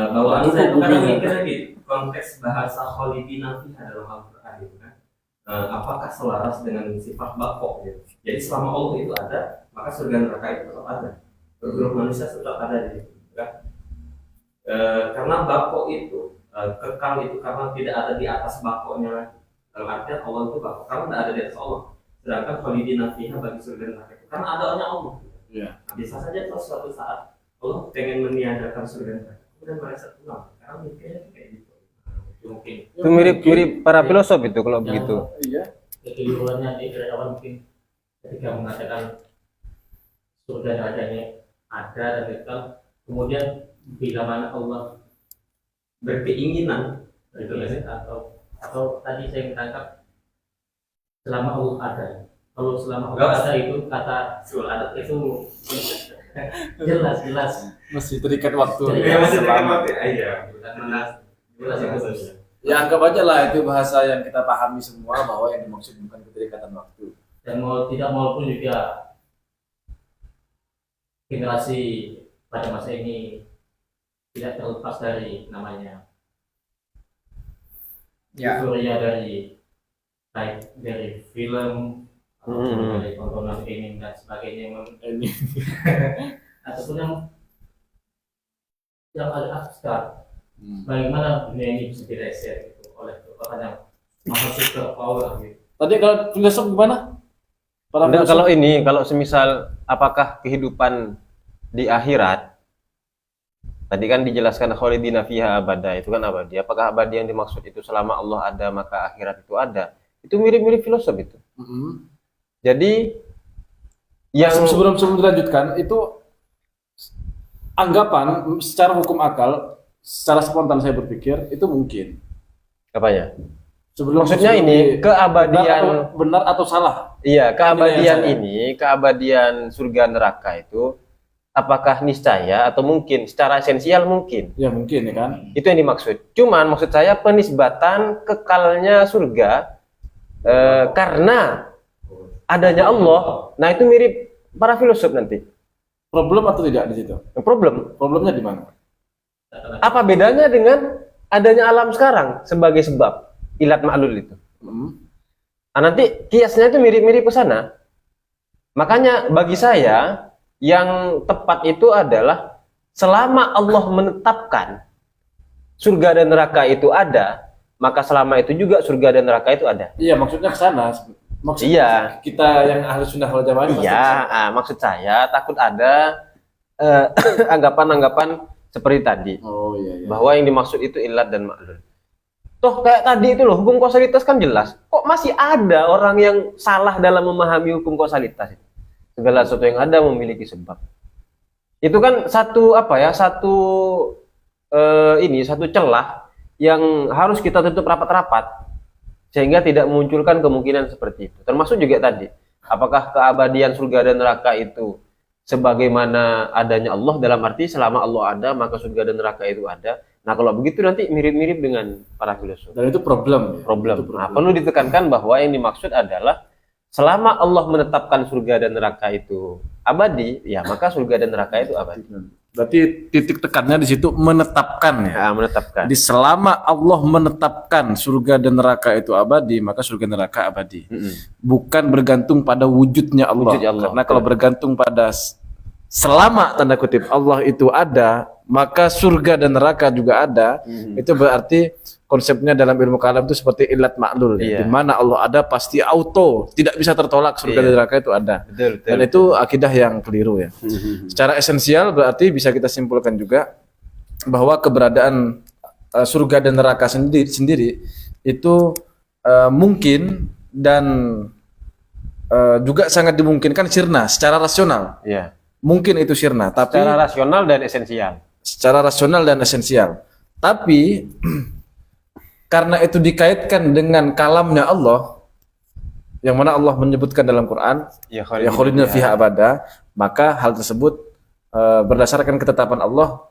bawaan saya itu kadang mikirnya di konteks bahasa kholidina fiha dalam Al-Quran itu kan, apakah selaras dengan sifat bako gitu. Jadi selama Allah itu ada, maka surga neraka itu tetap ada. Grup manusia tetap ada di situ kan? Karena bako itu kekal itu karena tidak ada di atas bakonya lagi. Dalam artian Allah itu bako karena tidak ada di atas Allah. Sedangkan kholidina fiha bagi surga neraka itu karena adanya Allah. Iya. Nah, bisa saja kalau suatu saat Allah pengen meniadakan surga neraka, kemudian merasa pulang. Karena mikirnya kayak gitu. Mungkin Itu mirip para filosof itu kalau begitu. Iya. kekeliruannya di awal mungkin ketika mengatakan surga nerakanya ada dan itu, kemudian bila mana Allah berkeinginan gitu ya, atau tadi saya menangkap selama Allah ada. Kalau selama Allah ada itu kata sul ada itu jelas Masih terikat waktu. iya jelas itu. Ya anggap aja lah itu bahasa yang kita pahami semua, bahwa yang dimaksud bukan keterikatan waktu. Dan mau pun juga generasi pada masa ini tidak terlepas dari namanya euforia dari baik dari film ataupun dari tontonan ini dan sebagainya Ini ataupun yang ada abstrak. Bagaimana dunia ini bisa direset gitu oleh kekuatan yang maha super power gitu. tadi kalau filosof gimana? Enggak, kalau semisal apakah kehidupan di akhirat tadi kan dijelaskan kholidina fiha abada, itu kan abadi. Apakah abadi yang dimaksud itu selama Allah ada maka akhirat itu ada? Itu mirip-mirip filosof itu. Jadi yang sebelum dilanjutkan itu anggapan secara hukum akal, secara spontan saya berpikir itu mungkin. Apanya? sebelum Maksudnya ini keabadian, benar atau salah? iya, keabadian salah. ini, keabadian surga neraka itu apakah niscaya atau mungkin secara esensial mungkin. Ya mungkin ya kan. Itu yang dimaksud. Cuman maksud saya penisbatan kekalnya surga karena adanya Allah. Nah, itu mirip para filosof nanti. Problem atau tidak di situ? Problem. Problemnya di mana? Apa bedanya dengan adanya alam sekarang sebagai sebab ilat ma'lul itu? Nah, nanti kiasnya itu mirip-mirip ke sana. Makanya bagi saya yang tepat itu adalah selama Allah menetapkan surga dan neraka itu ada, maka selama itu juga surga dan neraka itu ada. Iya, maksudnya ke sana. Maksudnya Iya. kita yang ahli sunnah wal jamaah. Iya, maksud saya takut ada anggapan-anggapan seperti tadi. Oh iya. Bahwa yang dimaksud itu ilat dan ma'lul. Toh kayak tadi itu loh, hukum kausalitas kan jelas. Kok masih ada orang yang salah dalam memahami hukum kausalitas itu? Segala sesuatu yang ada memiliki sebab. Itu kan satu satu celah yang harus kita tutup rapat-rapat sehingga tidak memunculkan kemungkinan seperti itu. Termasuk juga tadi, apakah keabadian surga dan neraka itu sebagaimana adanya Allah, dalam arti selama Allah ada maka surga dan neraka itu ada. Nah, kalau begitu nanti mirip-mirip dengan para filosof. Dan itu problem. Problem. Nah, perlu ditekankan bahwa yang dimaksud adalah selama Allah menetapkan surga dan neraka itu abadi, ya maka surga dan neraka itu abadi. Berarti titik tekannya di situ menetapkan ya. Nah, menetapkan. Di selama Allah menetapkan surga dan neraka itu abadi, maka surga dan neraka abadi. Bukan bergantung pada wujudnya Allah. Wujud Allah. Karena kalau bergantung pada selama tanda kutip Allah itu ada, maka surga dan neraka juga ada. Itu berarti konsepnya dalam ilmu kalam itu seperti ilat ma'lul. Iya. Di mana Allah ada pasti auto, tidak bisa tertolak surga dan neraka itu ada. Betul. Dan itu akidah yang keliru ya. Secara esensial berarti bisa kita simpulkan juga bahwa keberadaan surga dan neraka sendiri itu mungkin dan juga sangat dimungkinkan sirna secara rasional. Iya. Mungkin itu sirna, tapi Secara rasional dan esensial. secara rasional dan esensial. Tapi karena itu dikaitkan dengan kalamnya Allah, yang mana Allah menyebutkan dalam Quran, ya khalidina fiha abada, maka hal tersebut berdasarkan ketetapan Allah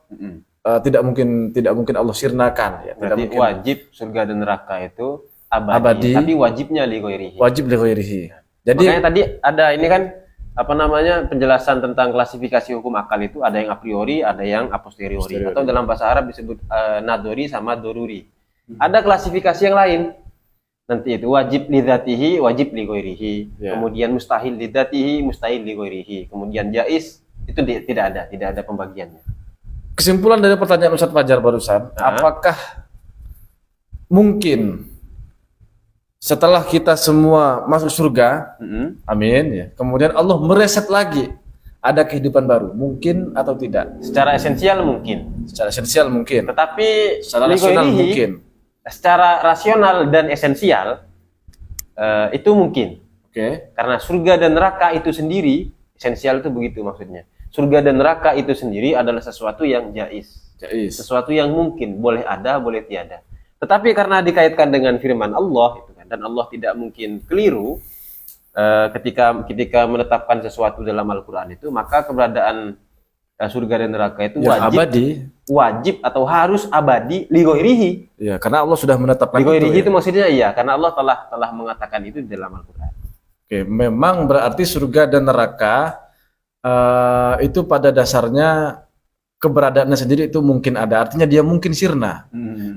tidak mungkin Allah sirnakan. Ya, tidak Berarti mungkin. wajib surga dan neraka itu abadi. Abadi. Tapi wajibnya li ghairihi. Wajib li ghairihi. Jadi Makanya tadi ada ini kan penjelasan tentang klasifikasi hukum akal itu ada yang a priori, ada yang a posteriori. Atau dalam bahasa Arab disebut nadori sama doruri. Ada klasifikasi yang lain. Nanti itu wajib li dzatihi, wajib li ghairihi. Ya. Kemudian mustahil li dzatihi, mustahil li ghairihi. Kemudian jaiz itu tidak ada pembagiannya. kesimpulan dari pertanyaan Ustadz Fajar barusan, apakah mungkin setelah kita semua masuk surga, amin ya, kemudian Allah mereset lagi, ada kehidupan baru, mungkin atau tidak? Secara esensial mungkin. Secara esensial mungkin, Tetapi secara rasional li ghairihi, mungkin. secara rasional dan esensial itu mungkin. Oke. Karena surga dan neraka itu sendiri, esensial itu begitu maksudnya. Surga dan neraka itu sendiri adalah sesuatu yang jaiz. Sesuatu yang mungkin, boleh ada, boleh tiada. Tetapi karena dikaitkan dengan firman Allah itu kan, dan Allah tidak mungkin keliru ketika menetapkan sesuatu dalam Al-Qur'an itu, maka keberadaan surga dan neraka itu wajib atau harus abadi li ghairihi. Ya, karena Allah sudah menetapkan Li ghairihi itu ya. maksudnya iya, karena Allah telah mengatakan itu di dalam Al-Qur'an. Oke, memang berarti surga dan neraka itu pada dasarnya keberadaannya sendiri itu mungkin ada, artinya dia mungkin sirna.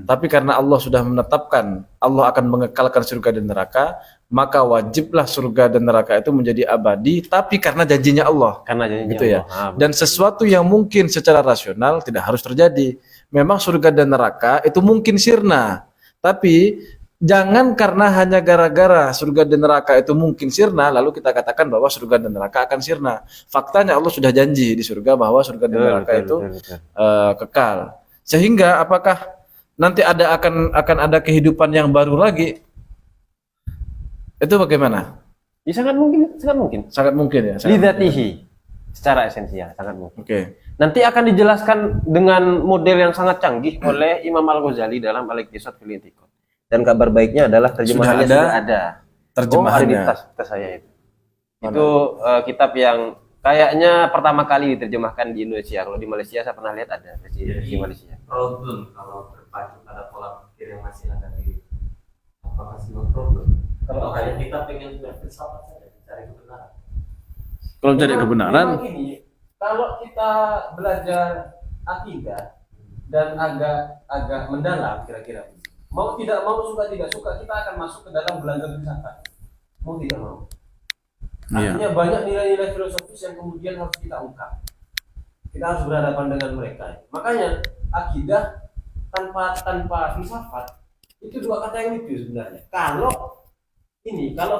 Tapi karena Allah sudah menetapkan Allah akan mengekalkan surga dan neraka, maka wajiblah surga dan neraka itu menjadi abadi, tapi karena janjinya Allah. Karena janjinya Gitu ya. Allah. Dan sesuatu yang mungkin secara rasional tidak harus terjadi. Memang surga dan neraka itu mungkin sirna, tapi jangan karena hanya gara-gara surga dan neraka itu mungkin sirna, lalu kita katakan bahwa surga dan neraka akan sirna. Faktanya Allah sudah janji di surga bahwa surga dan neraka itu kekal. Sehingga apakah nanti akan ada kehidupan yang baru lagi? Itu bagaimana? Ya, sangat mungkin, sangat mungkin. Sangat mungkin ya. Li dzatihi, secara esensial sangat mungkin. Oke. Nanti akan dijelaskan dengan model yang sangat canggih oleh Imam Al-Ghazali dalam Al-Iqtisad fil I'tiqad. Dan kabar baiknya adalah terjemahannya Sudah ada sudah ada. Oh, ada di terjemahannya. tas saya itu. Itu kitab yang kayaknya pertama kali diterjemahkan di Indonesia. Kalau di Malaysia saya pernah lihat ada versi Malaysia. Problem kalau berpacu pada pola pikir yang masih ada di apakah sebuah problem? Kalau hanya kita pengen berfilsafat saja mencari kebenaran. Kalau cari kebenaran, Memang gini, kalau kita belajar akidah dan agak mendalam kira-kira, mau tidak mau, suka tidak suka, kita akan masuk ke dalam gelanggang filsafat. Mau tidak mau. iya. Artinya banyak nilai-nilai filosofis yang kemudian harus kita ungkap. Kita harus berhadapan dengan mereka. Makanya akidah tanpa filsafat itu dua kata yang lucu sebenarnya. Kalau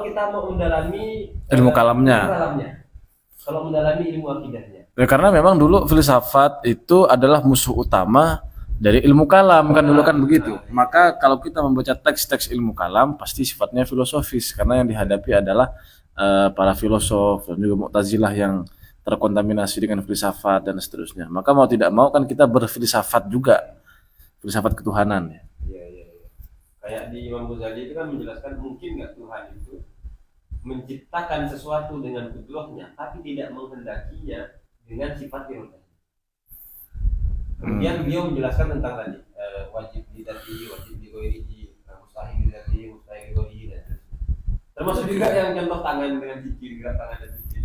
kita mau mendalami Ilmu kalamnya. Kalau mendalami ilmu akidahnya. Ya, karena memang dulu filsafat itu adalah musuh utama dari ilmu kalam kan dulu kan begitu. Maka kalau kita membaca teks-teks ilmu kalam pasti sifatnya filosofis karena yang dihadapi adalah para filosof dan juga Mu'tazilah yang terkontaminasi dengan filsafat dan seterusnya. Maka mau tidak mau kan kita berfilsafat juga, filsafat ketuhanan ya. Iya. Kayak di Imam Ghazali itu kan menjelaskan mungkin nggak Tuhan itu menciptakan sesuatu dengan kudrohnya, tapi tidak menghendakinya dengan sifat irodah. Kemudian beliau menjelaskan tentang tadi wajib didati, wajib digoiri, mustahil didati, mustahil digoiri dan termasuk juga yang contoh tangan dengan jikir, gerak tangan dan jikir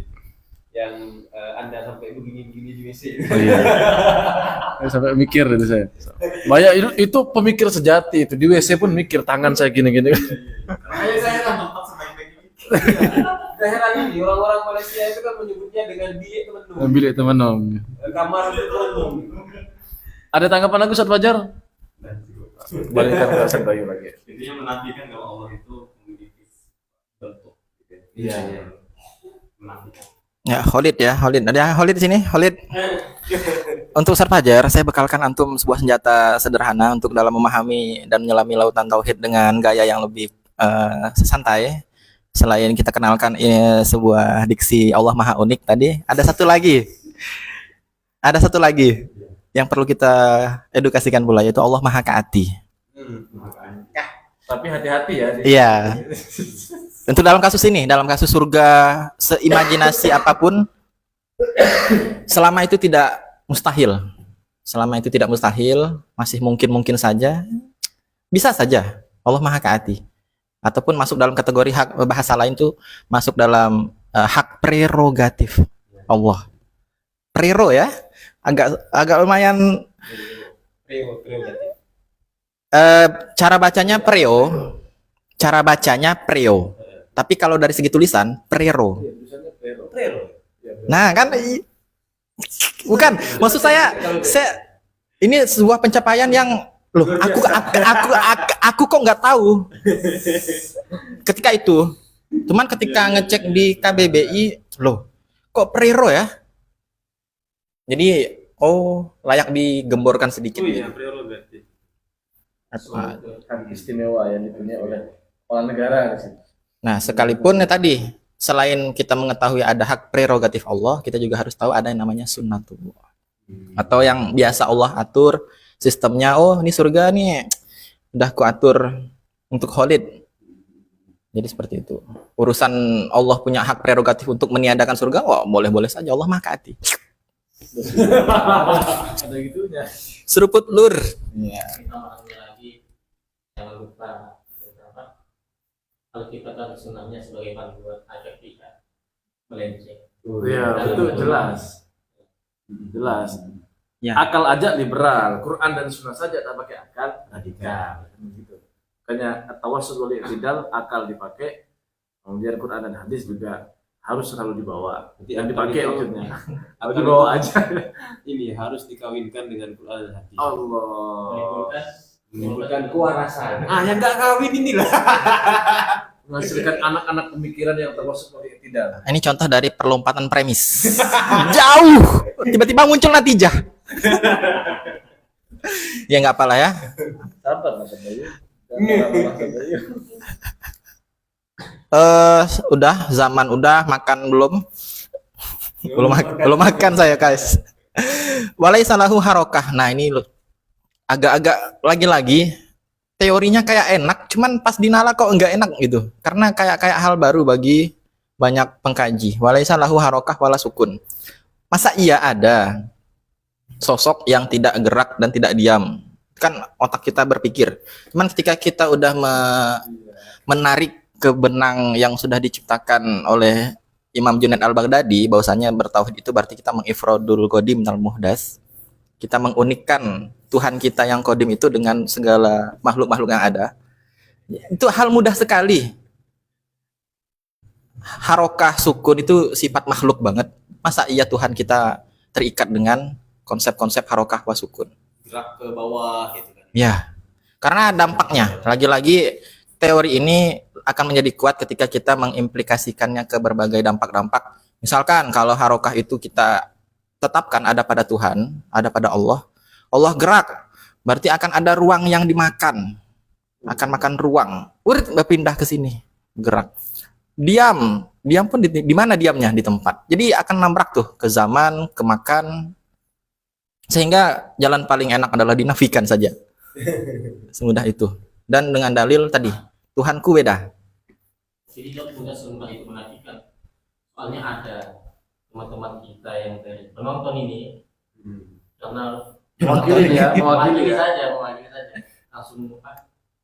yang Anda sampai begini-begini di WC. Oh, iya. Saya sampai mikir itu saya. Banyak itu pemikir sejati itu di WC pun mikir tangan saya gini-gini. Makanya saya kan tempat sebaik-baik ini. Daerah ini orang-orang Malaysia itu kan menyebutnya dengan bilik temenung. Bilik temenom. Kamar temenung. Ada tanggapan aku Ustaz Fajar? Balikkan ke Ustaz Bayu lagi. Intinya menafikan kalau Allah itu memiliki bentuk. Iya. Menafikan. Ya, Khalid ya, Khalid. Ada Khalid di sini, Khalid. Untuk Ustaz Fajar, saya bekalkan antum sebuah senjata sederhana untuk dalam memahami dan menyelami lautan tauhid dengan gaya yang lebih santai. Selain kita kenalkan sebuah diksi Allah Maha Unik tadi, ada satu lagi. Ada satu lagi yang perlu kita edukasikan pula, yaitu Allah Maha Kaati. Tapi hati-hati ya. Iya. Untuk dalam kasus ini, dalam kasus surga seimajinasi apapun, selama itu tidak mustahil. Selama itu tidak mustahil, masih mungkin-mungkin saja, bisa saja Allah Maha Kaati. Ataupun masuk dalam kategori hak, bahasa lain tuh masuk dalam hak prerogatif Allah. Prero ya, agak lumayan. Cara bacanya preo. Tapi kalau dari segi tulisan prero. Nah kan, bukan. Maksud saya ini sebuah pencapaian yang loh. Aku kok nggak tahu ketika itu. Cuman ketika ngecek di KBBI, loh, kok prero ya? Jadi, layak digemborkan sedikit. prerogatif. Apa? Istimewa yang dipunyai oleh negara. Nah, sekalipun tadi, selain kita mengetahui ada hak prerogatif Allah, kita juga harus tahu ada yang namanya sunnatullah. Atau yang biasa Allah atur sistemnya, ini surga nih, udah ku atur untuk Khalid. Jadi seperti itu. Urusan Allah punya hak prerogatif untuk meniadakan surga, boleh-boleh saja, Allah Maha Kaati. Ada gitunya. Seruput lur. Ya. Kita maknanya lagi jangan lupa kalau kita tahu sunnahnya sebagai panduan agar tidak melenceng. Iya, itu jelas. Jelas. Ya. Akal aja liberal, Quran dan Sunnah saja tak pakai akal radikal. Gitu. Makanya tawassul wal i'tidal, akal dipakai, kemudian Quran dan hadis juga harus selalu dibawa. Yang dipakai maksudnya. Harus dibawa aja. Ini harus dikawinkan dengan Quran dan hadis. Allah. Menimbulkan kewarasan. Yang enggak kawin inilah. Menghasilkan anak-anak pemikiran yang termasuk wal i'tidal. Ini contoh dari perlompatan premis. Jauh. Tiba-tiba muncul natijah. Ya nggak apalah ya. Sabar Mas Bayu. Udah zaman udah makan belum? Belum makan saya guys. Walai salahu harokah. Nah ini agak-agak lagi-lagi teorinya kayak enak, cuman pas dinala kok enggak enak gitu. Karena kayak hal baru bagi banyak pengkaji. Walaisa lahu harokah wala sukun. Masa iya ada sosok yang tidak gerak dan tidak diam? Kan otak kita berpikir. Cuman ketika kita udah menarik ke benang yang sudah diciptakan oleh Imam Junaid al-Baghdadi, bahwasanya bertauhid itu berarti kita mengifradul qadim minal muhdas. Kita mengunikkan Tuhan kita yang qadim itu dengan segala makhluk-makhluk yang ada. Itu hal mudah sekali. Harokah sukun itu sifat makhluk banget. Masa iya Tuhan kita terikat dengan konsep-konsep harokah wa sukun? Gerak ke bawah gitu kan. Ya, karena dampaknya, lagi-lagi teori ini akan menjadi kuat ketika kita mengimplikasikannya ke berbagai dampak-dampak. Misalkan kalau harokah itu kita tetapkan ada pada Tuhan, ada pada Allah. Allah gerak, berarti akan ada ruang yang dimakan. Akan makan ruang. Berpindah ke sini, gerak. Diam pun di mana diamnya? Di tempat. Jadi akan nambrak tuh ke zaman, ke makan. Sehingga jalan paling enak adalah dinafikan saja. Semudah itu. Dan dengan dalil tadi, Tuhanku beda. Jadi dia punya semudah itu menafikan. Soalnya ada teman-teman kita yang dari penonton ini karena Mewakili ya, mewakili ya. mewakili saja langsung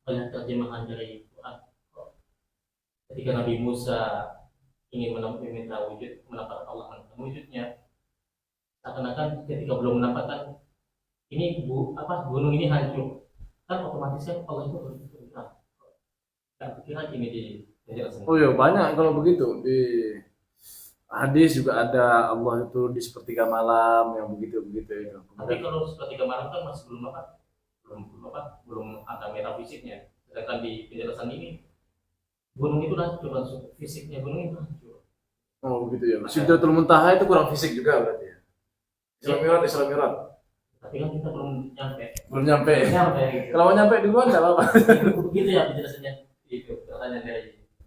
banyak terjemahan dari Quran. Ketika Nabi Musa ingin meminta wujud, mendapatkan Allah menemukan wujudnya, seakan-akan ketika belum mendapatkan ini gunung ini hancur, kan otomatis kan Allah itu bergerak. Dan pikiran ini dijelaskan. Oh iya, banyak kalau begitu. Di hadis juga ada Allah itu di sepertiga malam yang begitu-begitu itu. Tapi kalau sepertiga malam kan masih belum ada metafisiknya. Sedangkan di penjelasan ini gunung itu hancur langsung, fisiknya gunung itu hancur. Oh begitu ya. Sidratul Muntaha itu kurang fisik juga berarti ya. Isra Mi'raj. Tapi kan kita belum nyampe. Belum nyampe. Gitu. Kalau mau nyampe duluan enggak apa-apa. Begitu ya penjelasannya. Itu pertanyaan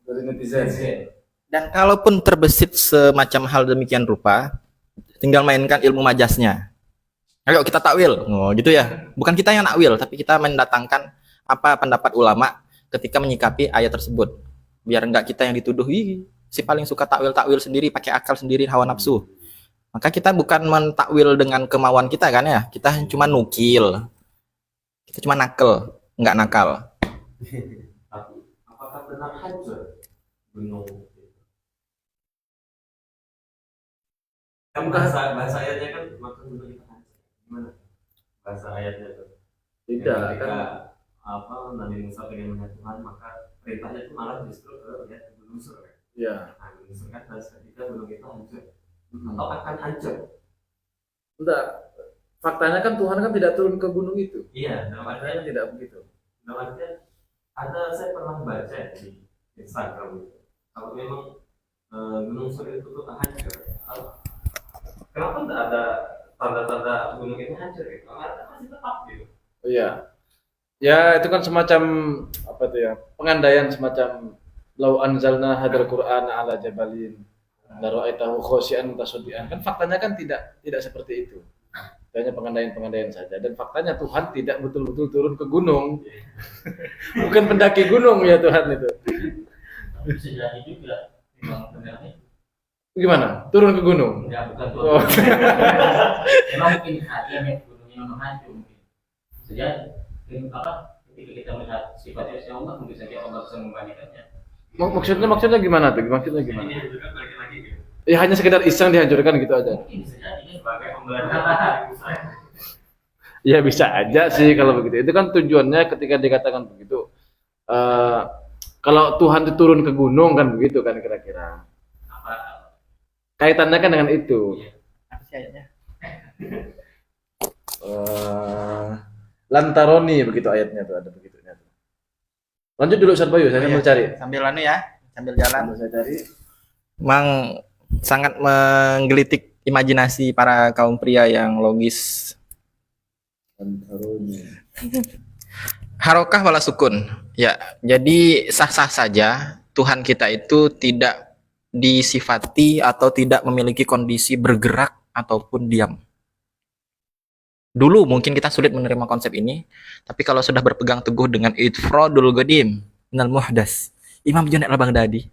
Dari netizen. Dan kalaupun terbesit semacam hal demikian rupa, tinggal mainkan ilmu majasnya. Ayo kita takwil, gitu ya. Bukan kita yang nakwil, tapi kita mendatangkan apa pendapat ulama ketika menyikapi ayat tersebut. Biar enggak kita yang dituduh, si paling suka takwil sendiri, pakai akal sendiri, hawa nafsu. Maka kita bukan mentakwil dengan kemauan kita kan ya. Kita cuma nukil. Kita cuma nakel, enggak nakal. Apakah benar hancur gunung? Kan bahasa ayatnya kan maksud gunung itu hancur. Gimana bahasa ayatnya itu? Tidak Ketika kan. Nabi Musa pengen melihat Tuhan, maka perintahnya itu malah justru lihat gunung Sur. Iya. Nah, gunung Sur kan ketika gunung itu hancur atau akan hancur. Enggak. Faktanya kan Tuhan kan tidak turun ke gunung itu. Iya, dalam Faktanya artian tidak begitu. saya pernah baca di Instagram itu. Kalau memang gunung Sur itu tuh hancur, kenapa tidak ada tanda-tanda gunung itu hancur gitu? Karena masih tetap gitu. Oh iya. Ya itu kan semacam apa tuh ya? Pengandaian semacam lau anzalna hadzal qur'ana ala jabalin la ra'aitahu khashi'an mutasaddian. Kan faktanya kan tidak seperti itu. Hanya pengandaian saja, dan faktanya Tuhan tidak betul-betul turun ke gunung. Bukan pendaki gunung ya Tuhan itu. Tapi bisa jadi juga memang benar. Gimana? Turun ke gunung? Enggak, bukan Tuhan. Oh. Memang mungkin hatinya gunungnya memang hancur mungkin. Sejak ketika kita melihat sifatnya Allah, mungkin saja Allah bisa membalikannya. Maksudnya gimana tuh? Maksudnya gimana? Ini juga lagi gitu. Ya hanya sekedar iseng dihancurkan gitu aja. Mungkin bisa jadi sebagai pembelajaran. Ya bisa aja sih kalau begitu. Itu kan tujuannya ketika dikatakan begitu. Kalau Tuhan itu turun ke gunung kan begitu kan kira-kira. Apa? Kaitannya kan dengan itu. Apa sih ayatnya? Lantaroni begitu ayatnya tuh, ada begitunya tuh. Lanjut dulu Ustaz Bayu, saya mau cari. Sambil sambil jalan. Sambil saya cari. Memang sangat menggelitik imajinasi para kaum pria yang logis. Lantaroni. Harokah wala sukun. Ya, jadi sah-sah saja Tuhan kita itu tidak disifati atau tidak memiliki kondisi bergerak ataupun diam. Dulu mungkin kita sulit menerima konsep ini, tapi kalau sudah berpegang teguh dengan Ifradul Qadim minal muhdas, Imam Junaid al-Baghdadi,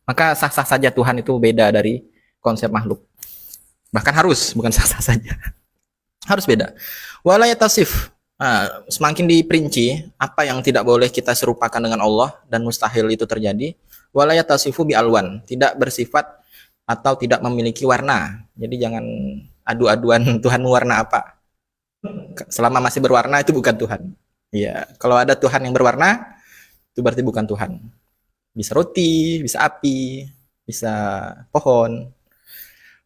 maka sah-sah saja Tuhan itu beda dari konsep makhluk. Bahkan harus, bukan sah-sah saja. Harus beda. Wala yatasif. Nah, semakin diperinci apa yang tidak boleh kita serupakan dengan Allah dan mustahil itu terjadi. Wala yatasifu bi alwan, tidak bersifat atau tidak memiliki warna. Jadi jangan adu-aduan Tuhan warna apa. Selama masih berwarna itu bukan Tuhan. Iya, kalau ada Tuhan yang berwarna itu berarti bukan Tuhan. Bisa roti, bisa api, bisa pohon.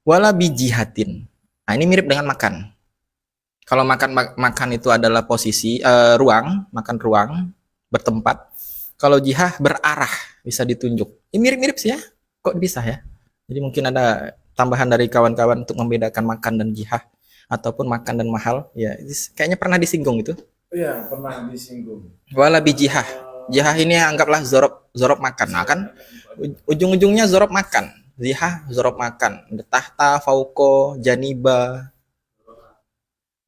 Wala bijihatin. Nah, ini mirip dengan makan. Kalau makan itu adalah posisi ruang, makan ruang, bertempat. Kalau jihah berarah, bisa ditunjuk. Ini mirip-mirip sih ya. Kok bisa ya? Jadi mungkin ada tambahan dari kawan-kawan untuk membedakan makan dan jihah ataupun makan dan mahal. Ya, kayaknya pernah disinggung itu. Iya, pernah disinggung. Wala bijihah. Jihah ini anggaplah zorob makan. Nah, kan ujung-ujungnya zorob makan. Jihah zorob makan. Tahta, fauko, janiba,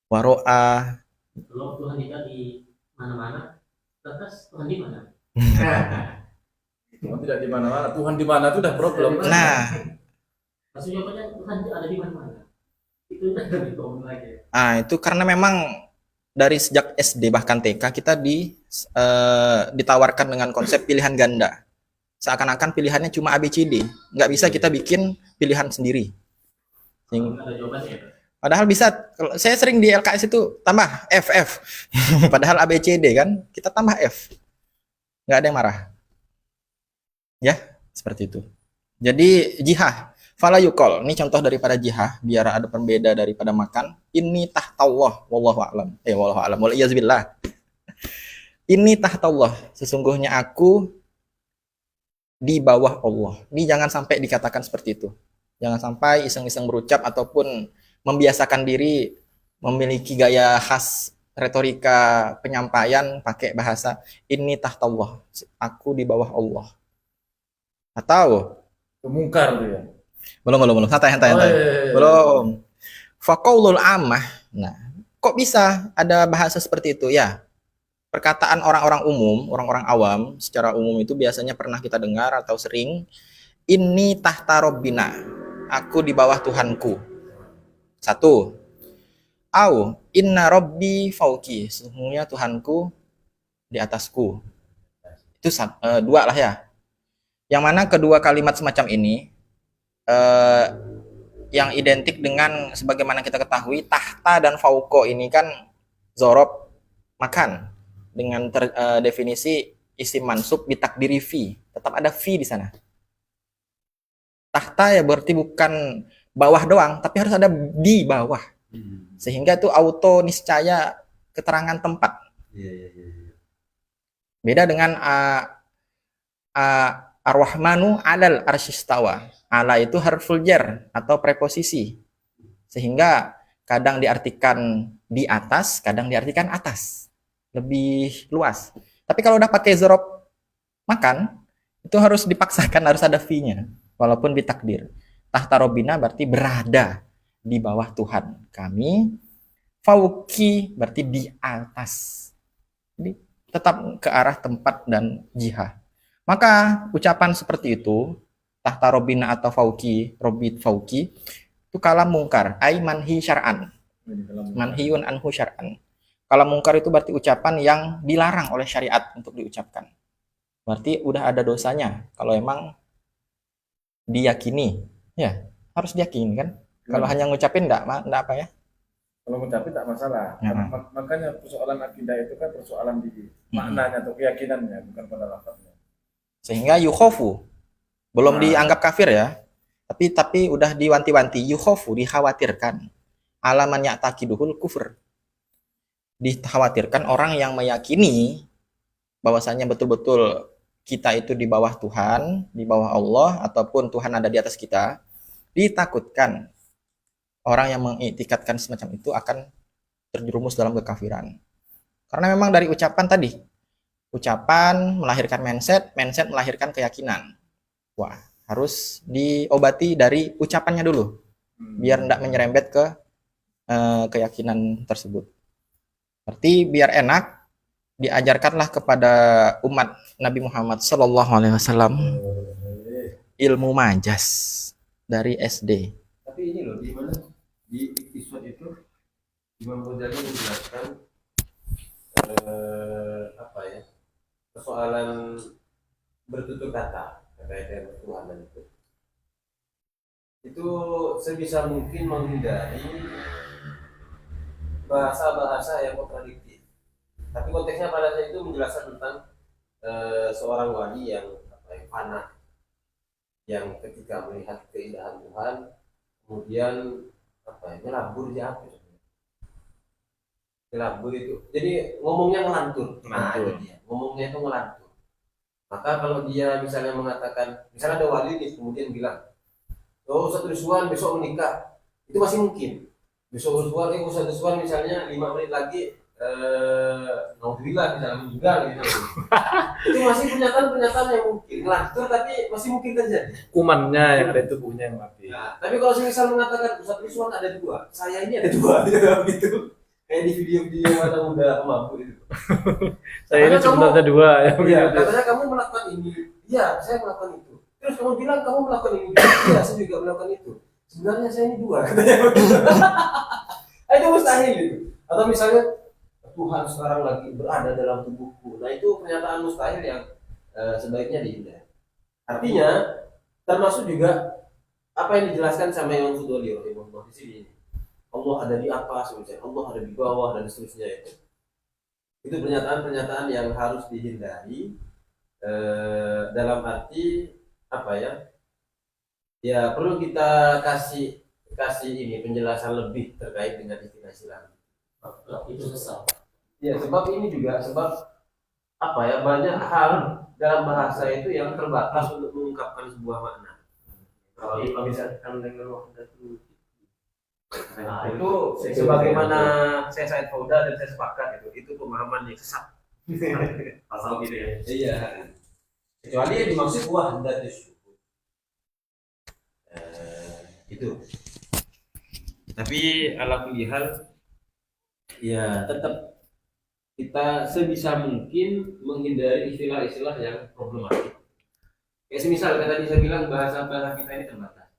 waro'ah. Kalau Tuhan kita di mana-mana, terus Tuhan di mana? Tuhan tidak di mana-mana. Tuhan di mana itu udah problem. Nah, Maksudnya Tuhan ada di mana-mana. Itu udah lebih umum lagi. itu karena memang dari sejak SD bahkan TK kita ditawarkan dengan konsep pilihan ganda. Seakan-akan pilihannya cuma ABCD, nggak bisa kita bikin pilihan sendiri. Ada jawabannya. Padahal bisa. Kalau saya sering di LKS itu tambah F. Padahal ABCD kan, kita tambah F. Nggak ada yang marah. Ya, seperti itu. Jadi jihah, fala yukol. Ini contoh daripada jihah, biar ada pembeda daripada makan. Ini tahtallah, wallahu a'lam. Wallahu a'lam. Wal iyazbillah. Ini tahtallah. Sesungguhnya aku di bawah Allah. Ini jangan sampai dikatakan seperti itu. Jangan sampai iseng-iseng berucap ataupun membiasakan diri memiliki gaya khas retorika penyampaian pakai bahasa ini tahtallah. Aku di bawah Allah. Atau Mungkar tuh ya. belum santai. Iya. Belum. Faqaulul ammah. Nah, kok bisa ada bahasa seperti itu ya? Perkataan orang-orang umum, orang-orang awam secara umum itu biasanya pernah kita dengar atau sering ini tahta robbina. Aku di bawah Tuhanku. Satu. Au inna robbi fauki. Sesungguhnya Tuhanku di atasku. Itu dua lah ya. Yang mana kedua kalimat semacam ini yang identik dengan sebagaimana kita ketahui tahta dan fauko ini kan zorob makan dengan definisi isim mansub ditakdiri fi, tetap ada fi di sana. Tahta ya berarti bukan bawah doang, tapi harus ada di bawah, sehingga itu auto niscaya keterangan tempat. Beda dengan Ar-Rahmanu alal arsyistawa. Ala itu harful jar atau preposisi. Sehingga kadang diartikan di atas, kadang diartikan atas. Lebih luas. Tapi kalau udah pakai zorob makan, itu harus dipaksakan, harus ada fi-nya. Walaupun ditakdir. Tahta robbina berarti berada di bawah Tuhan kami. Fauki berarti di atas. Jadi tetap ke arah tempat dan jihah. Maka ucapan seperti itu, tahta robbina atau fauki, robbit fauki, itu kalam mungkar, ai manhi syar'an. Manhiyun anhu syar'an. Kalam mungkar itu berarti ucapan yang dilarang oleh syariat untuk diucapkan. Berarti udah ada dosanya kalau emang diyakini. Ya, harus diyakini kan. Kalau hanya ngucapin enggak apa ya? Kalau ngucapin tak masalah. Makanya persoalan akidah itu kan persoalan di maknanya atau keyakinannya, bukan pada lafaznya. Sehingga yukhofu belum dianggap kafir ya, tapi udah diwanti-wanti, yukhofu dikhawatirkan, alaman ya'taqiduhul kufur, dikhawatirkan orang yang meyakini bahwasanya betul-betul kita itu di bawah Tuhan, di bawah Allah, ataupun Tuhan ada di atas kita, ditakutkan orang yang mengiktikadkan semacam itu akan terjerumus dalam kekafiran. Karena memang dari ucapan tadi, ucapan melahirkan mindset, mindset melahirkan keyakinan. Wah, harus diobati dari ucapannya dulu, biar tidak menyerempet ke keyakinan tersebut. Berarti biar enak, diajarkanlah kepada umat Nabi Muhammad Sallallahu Alaihi Wasallam ilmu majas dari SD. Tapi ini loh, di mana di episode itu Imam Ghazali menjelaskan apa ya, persoalan bertutur kata terkait dengan Tuhan itu sebisa mungkin menghindari bahasa-bahasa yang kontradiktif. Tapi konteksnya pada saat itu menjelaskan tentang seorang wali yang fana, yang ketika melihat keindahan Tuhan kemudian melabur di api. Melabur itu, jadi ngomongnya ngelantur. Nah, itu dia. Ngomongnya itu ngelantur. Maka kalau dia misalnya mengatakan, misalnya ada wali nih kemudian bilang, oh Ustaz Rizwan besok menikah, itu masih mungkin. Besok Ustaz Rizwan misalnya 5 menit lagi naudzubillah misalnya meninggal gitu. Itu masih pernyataan yang mungkin ngelantur tapi masih mungkin terjadi. Kumannya yang ada di tubuhnya yang mati. Nah, tapi kalau misal mengatakan Ustaz Rizwan ada 2, saya ini ada 2 gitu. Kayak di video-video mana udah pemabuk itu. Saya ini sebenarnya 2 ya. Iya, katanya kamu melakukan ini. Iya, saya melakukan itu. Terus kamu bilang kamu melakukan ini. Iya, saya juga melakukan itu. Sebenarnya saya ini 2, katanya begitu. Itu mustahil itu. Atau misalnya Tuhan sekarang lagi berada dalam tubuhku. Nah, itu pernyataan mustahil yang sebaiknya dihindari. Artinya termasuk juga apa yang dijelaskan sama Imam Ghazali rahimahullah di sini. Allah ada di apa sebenarnya, Allah ada di bawah dan seterusnya itu pernyataan-pernyataan yang harus dihindari dalam arti apa ya, ya perlu kita kasih ini penjelasan lebih terkait dengan istilah-istilah Itu sesat. ya, sebab ini juga sebab apa ya, banyak hal dalam bahasa itu yang terbatas untuk mengungkapkan sebuah makna. Kalau misalkan dengan wahdatul, Nah, itu sebagaimana saya Said Fauda dan saya sepakat itu pemahaman yang sesat. pasal gitu ya. Iya. Kecuali yang dimaksud wahdatus syukur. Itu. Tapi ala kulli hal ya tetap kita sebisa mungkin menghindari istilah-istilah yang problematik. Kayak semisal tadi saya bilang bahasa kita ini terbatas.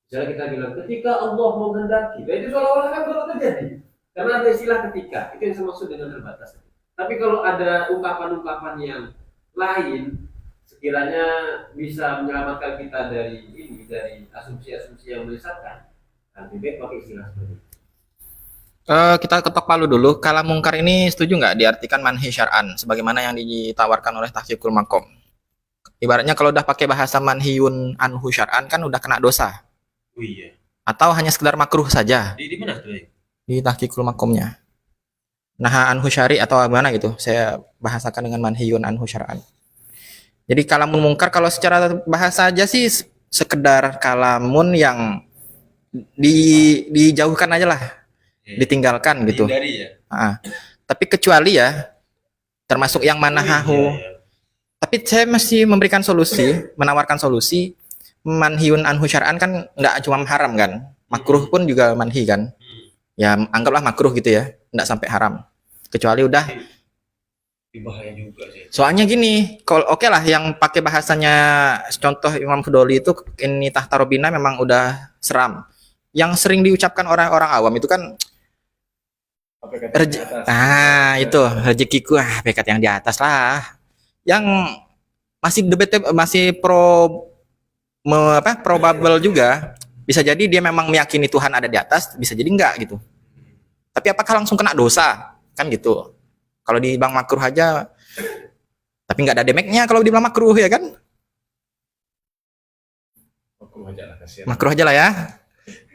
Misalnya kita bilang ketika Allah menghendaki, nah itu seolah-olah kan belum terjadi. Karena ada istilah ketika, itu yang saya maksud dengan terbatas. Tapi kalau ada ungkapan-ungkapan yang lain, sekiranya bisa menyelamatkan kita dari asumsi-asumsi yang menyesatkan, lebih baik pakai istilah seperti itu. Kita ketok palu dulu. Kalam mungkar ini setuju nggak diartikan manhi syar'an sebagaimana yang ditawarkan oleh Tahqiqul Maqam? Ibaratnya kalau udah pakai bahasa manhiyun anhu syar'an kan udah kena dosa. Oh iya. Atau hanya sekedar makruh saja Di mana tuh? di Tahqiqul Maqamnya. Nah, anhu syari atau gimana gitu. Saya bahasakan dengan manhiyun anhu syar'an. Jadi kalamun mungkar kalau secara bahasa aja sih sekedar kalamun yang dijauhkan aja lah, ditinggalkan gitu. Dari ya. Tapi kecuali ya termasuk yang manahahu. Tapi saya masih memberikan solusi, menawarkan solusi. Manhiyun anhu syar'an kan nggak cuma haram kan, makruh pun juga manhi kan. Ya anggaplah makruh gitu ya, nggak sampai haram. Kecuali udah Bahaya juga sih. soalnya gini, kalau oke lah yang pakai bahasanya contoh Imam Fudoli itu ini tahta robina memang udah seram. Yang sering diucapkan orang-orang awam itu kan itu rezekiku pekat yang di atas lah. Yang masih debatable, masih probable juga, bisa jadi dia memang meyakini Tuhan ada di atas, bisa jadi enggak gitu. Tapi apakah langsung kena dosa? Kan gitu. Kalau di bang makruh aja, tapi nggak ada damage-nya kalau dibilang makruh ya kan? Makruh aja lah ya.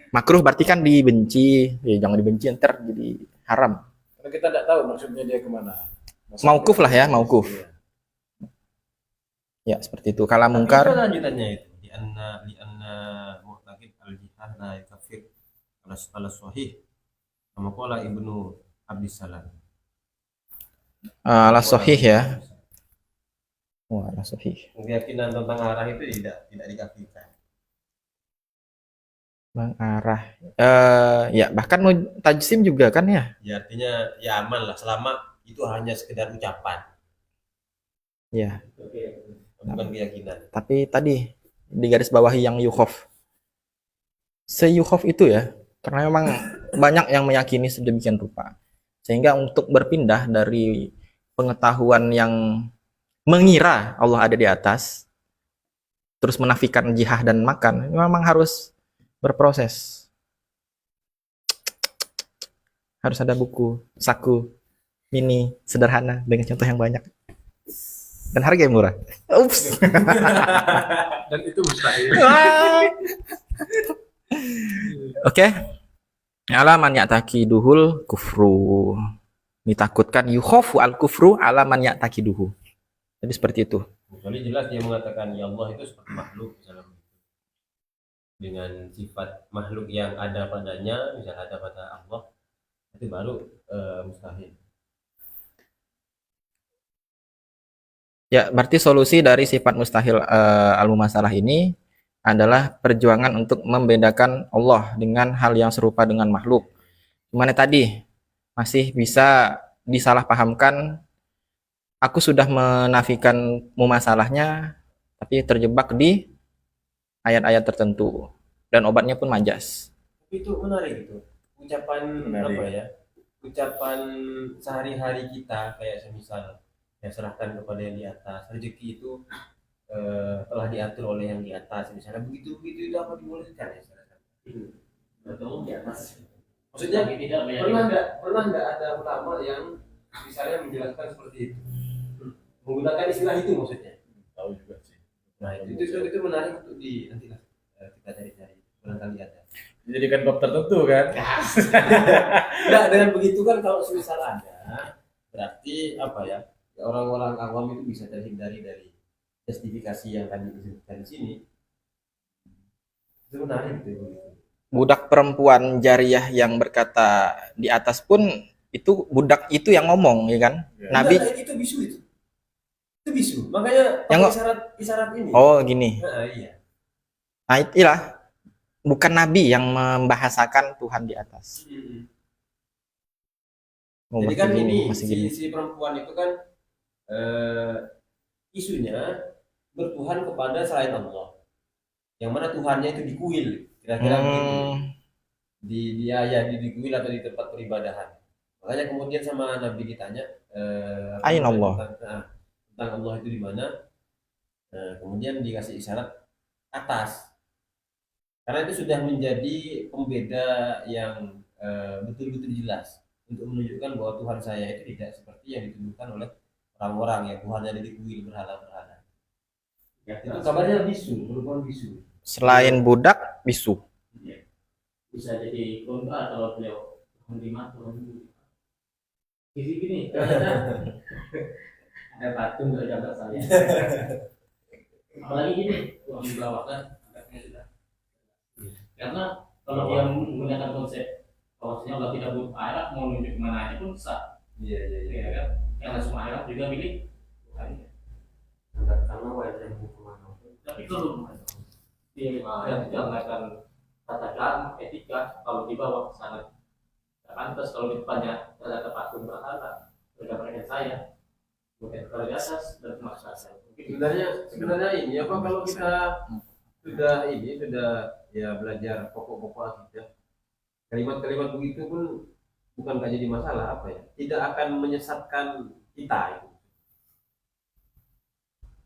Makruh berarti kan dibenci, ya jangan dibenci ntar jadi haram. Karena kita tidak tahu maksudnya dia kemana. Maukuf lah ya, maukuf. Ya seperti itu. Kalau mungkar. Itu lanjutannya itu. Li anna mu'taqid al-jihad la yakfir ala sahih. Kama qala Ibnu Abdissalam. Ala sahih ya. Wah, ala sahih. Keyakinan tentang arah itu tidak dikafirkan. mengarah. Ya bahkan mau tajsim juga kan ya. Ya artinya ya aman lah selama itu hanya sekedar ucapan, Ya, bukan keyakinan. tapi tadi di garis bawahi yang yukhaf. Se-yukhaf itu ya, karena memang banyak yang meyakini sedemikian rupa. Sehingga untuk berpindah dari pengetahuan yang mengira Allah ada di atas, terus menafikan jihad dan makan, memang harus berproses. Harus ada buku, saku, mini, sederhana, dengan contoh yang banyak. Dan harga yang murah. Ups. Dan itu mustahil. Oke. Ala man ya'taqiduhul kufru. Ditakutkan yukhafu al kufru ala man ya'taqiduhu. Jadi seperti itu. Kecuali jelas dia mengatakan ya Allah itu seperti makhluk misalnya, dengan sifat makhluk yang ada padanya, misalnya ada pada Allah, itu baru mustahil. Ya, berarti solusi dari sifat mustahil al-mumasalah ini adalah perjuangan untuk membedakan Allah dengan hal yang serupa dengan makhluk. Gimana tadi? Masih bisa disalahpahamkan, aku sudah menafikan mumasalahnya, tapi terjebak di ayat-ayat tertentu. Dan obatnya pun majas. Tapi itu menarik itu. Ucapan Menarik. apa ya? Ucapan sehari-hari kita kayak semisal ya serahkan kepada yang di atas. Rezeki itu telah diatur oleh yang di atas. Misalnya begitu itu apa dibolehkan ya? Betul di atas. Maksudnya Tapi tidak meyakini. pernah nggak ada ulama yang misalnya menjelaskan seperti itu, menggunakan istilah itu maksudnya? Tahu juga sih. Nah itu menarik untuk nanti lah kita cari-cari barangkali ada. Dijadikan bab tertentu kan? Nah dengan begitu kan kalau semisal ada, berarti apa ya? Ya, orang-orang awam itu bisa terhindari dari justifikasi yang tadi disebutkan di sini. Itu menarik itu begitu. Budak perempuan jariyah yang berkata di atas pun itu budak itu yang ngomong, ya kan? Ya. Nabi. Enggak, itu bisu itu. Itu bisu. Makanya Yang pakai isyarat ini. Oh, gini. Nah, iya. Nah, itulah bukan Nabi yang membahasakan Tuhan di atas. Oh, Jadi kan masih gini, ini masih gini. si perempuan itu kan isunya bertuhan kepada selain Allah. Yang mana Tuhannya itu di kuil, kira-kira begitu. Di kuil atau di tempat peribadahan. Makanya kemudian sama Nabi ditanya Ain Allah. tentang Allah itu di mana. Kemudian dikasih isyarat atas. Karena itu sudah menjadi pembeda yang betul-betul jelas untuk menunjukkan bahwa Tuhan saya itu tidak seperti yang dituduhkan oleh orang-orang yang Tuhannya ada di kuil berhala-berhala. Ya, Itu kabarnya bisu, perempuan bisu. Selain budak, bisu. bisa jadi kontra kalau beliau menerima Tuhan itu. Gini, ada patung dari gambar saya. Apalagi gini, Tuhan dibawakan anaknya sudah. Karena kalau dia menggunakan konsep bahwasanya Allah tidak butuh air, mau nunjuk kemana aja pun sah. Iya. Ya kan? Karena semua air juga milik Tuhan. Karena wajah kemana pun. Tapi kalau dia menggunakan tata krama etika, kalau dibawa ke sana pantas, kalau di depannya ternyata patung berhala bergambarnya saya bukan dari atas dan maksa saya. Sebenarnya ini apa kalau kita sudah ya belajar pokok-pokok akidah, kalimat-kalimat begitu pun bukan jadi masalah apa ya, tidak akan menyesatkan kita itu.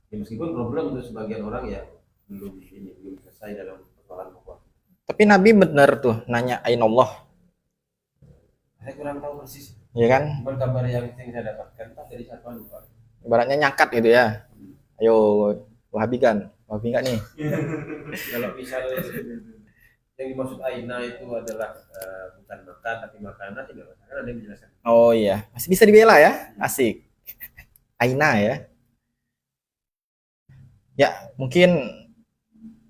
Ya, meskipun problem untuk sebagian orang ya belum selesai dalam persoalan pokok. Tapi Nabi benar tuh nanya Ain Allah, Saya kurang tahu persis. ya kan? Cuman kabar yang saya dapatkan dari satuan lupa. Ibaratnya nyakat gitu ya. Ayo, Wahabi kan? Wahabi enggak nih? Kalau misalnya yang dimaksud aina itu adalah bukan makan tapi makanan, tidak masalah. Kan ada yang menjelaskan. Oh iya, masih bisa dibela ya? Asik. Aina ya. Ya, mungkin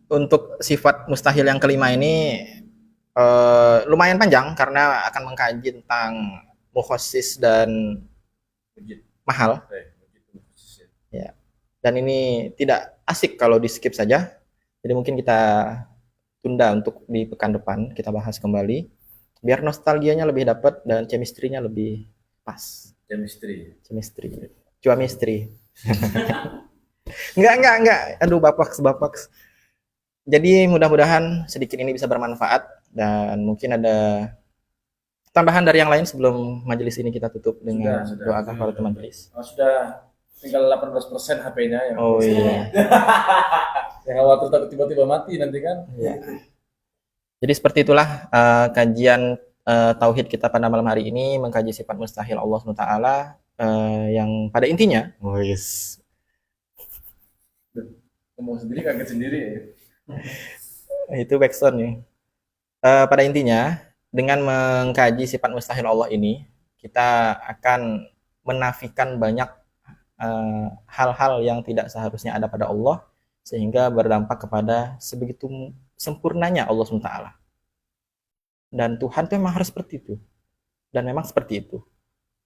untuk sifat mustahil yang kelima ini lumayan panjang karena akan mengkaji tentang mukhasis dan mahal. Ya. Dan ini tidak asik kalau di skip saja. Jadi mungkin kita tunda untuk di pekan depan, kita bahas kembali. Biar nostalgianya lebih dapat dan chemistry-nya lebih pas. Chemistry. Cuamistry. Enggak. Aduh, bapaks. Jadi mudah-mudahan sedikit ini bisa bermanfaat dan mungkin ada tambahan dari yang lain sebelum majelis ini kita tutup dengan doa kafaratul majelis. Sudah tinggal 18% HP-nya yang Oh iya. yang khawatir takut tiba-tiba mati nanti kan. Iya. Jadi seperti itulah kajian tauhid kita pada malam hari ini, mengkaji sifat mustahil Allah SWT yang pada intinya Ngomong sendiri kaget sendiri ya. itu backsound nih. Pada intinya dengan mengkaji sifat mustahil Allah ini, kita akan menafikan banyak hal-hal yang tidak seharusnya ada pada Allah, sehingga berdampak kepada sebegitu sempurnanya Allah SWT. Dan Tuhan itu memang harus seperti itu. Dan memang seperti itu.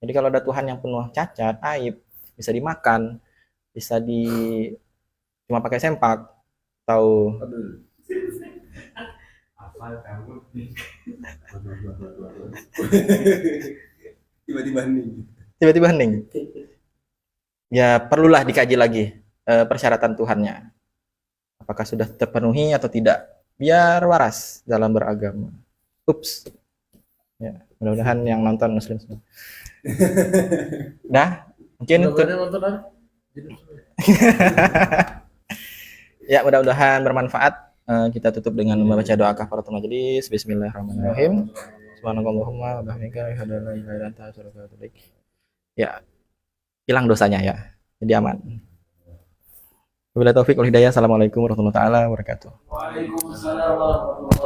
Jadi kalau ada Tuhan yang penuh cacat, aib, bisa dimakan, bisa cuma pakai sempak, atau tiba-tiba hening. Ya perlulah dikaji lagi persyaratan Tuhannya. Apakah sudah terpenuhi atau tidak? Biar waras dalam beragama. Ups. Ya, mudah-mudahan yang nonton muslim semua. Dah, mungkin ya mudah-mudahan bermanfaat. Kita tutup dengan membaca doa kafaratul majelis. Bismillahirrahmanirrahim. Subhanakallahumma wa bihamdika asyhadu an la ilaha illa anta astaghfiruka wa atubu ilaik. Ya, hilang dosanya ya. Jadi aman. Wabillahi taufiq wal hidayah. Assalamualaikum warahmatullahi wabarakatuh. Waalaikumsalam warahmatullahi wabarakatuh.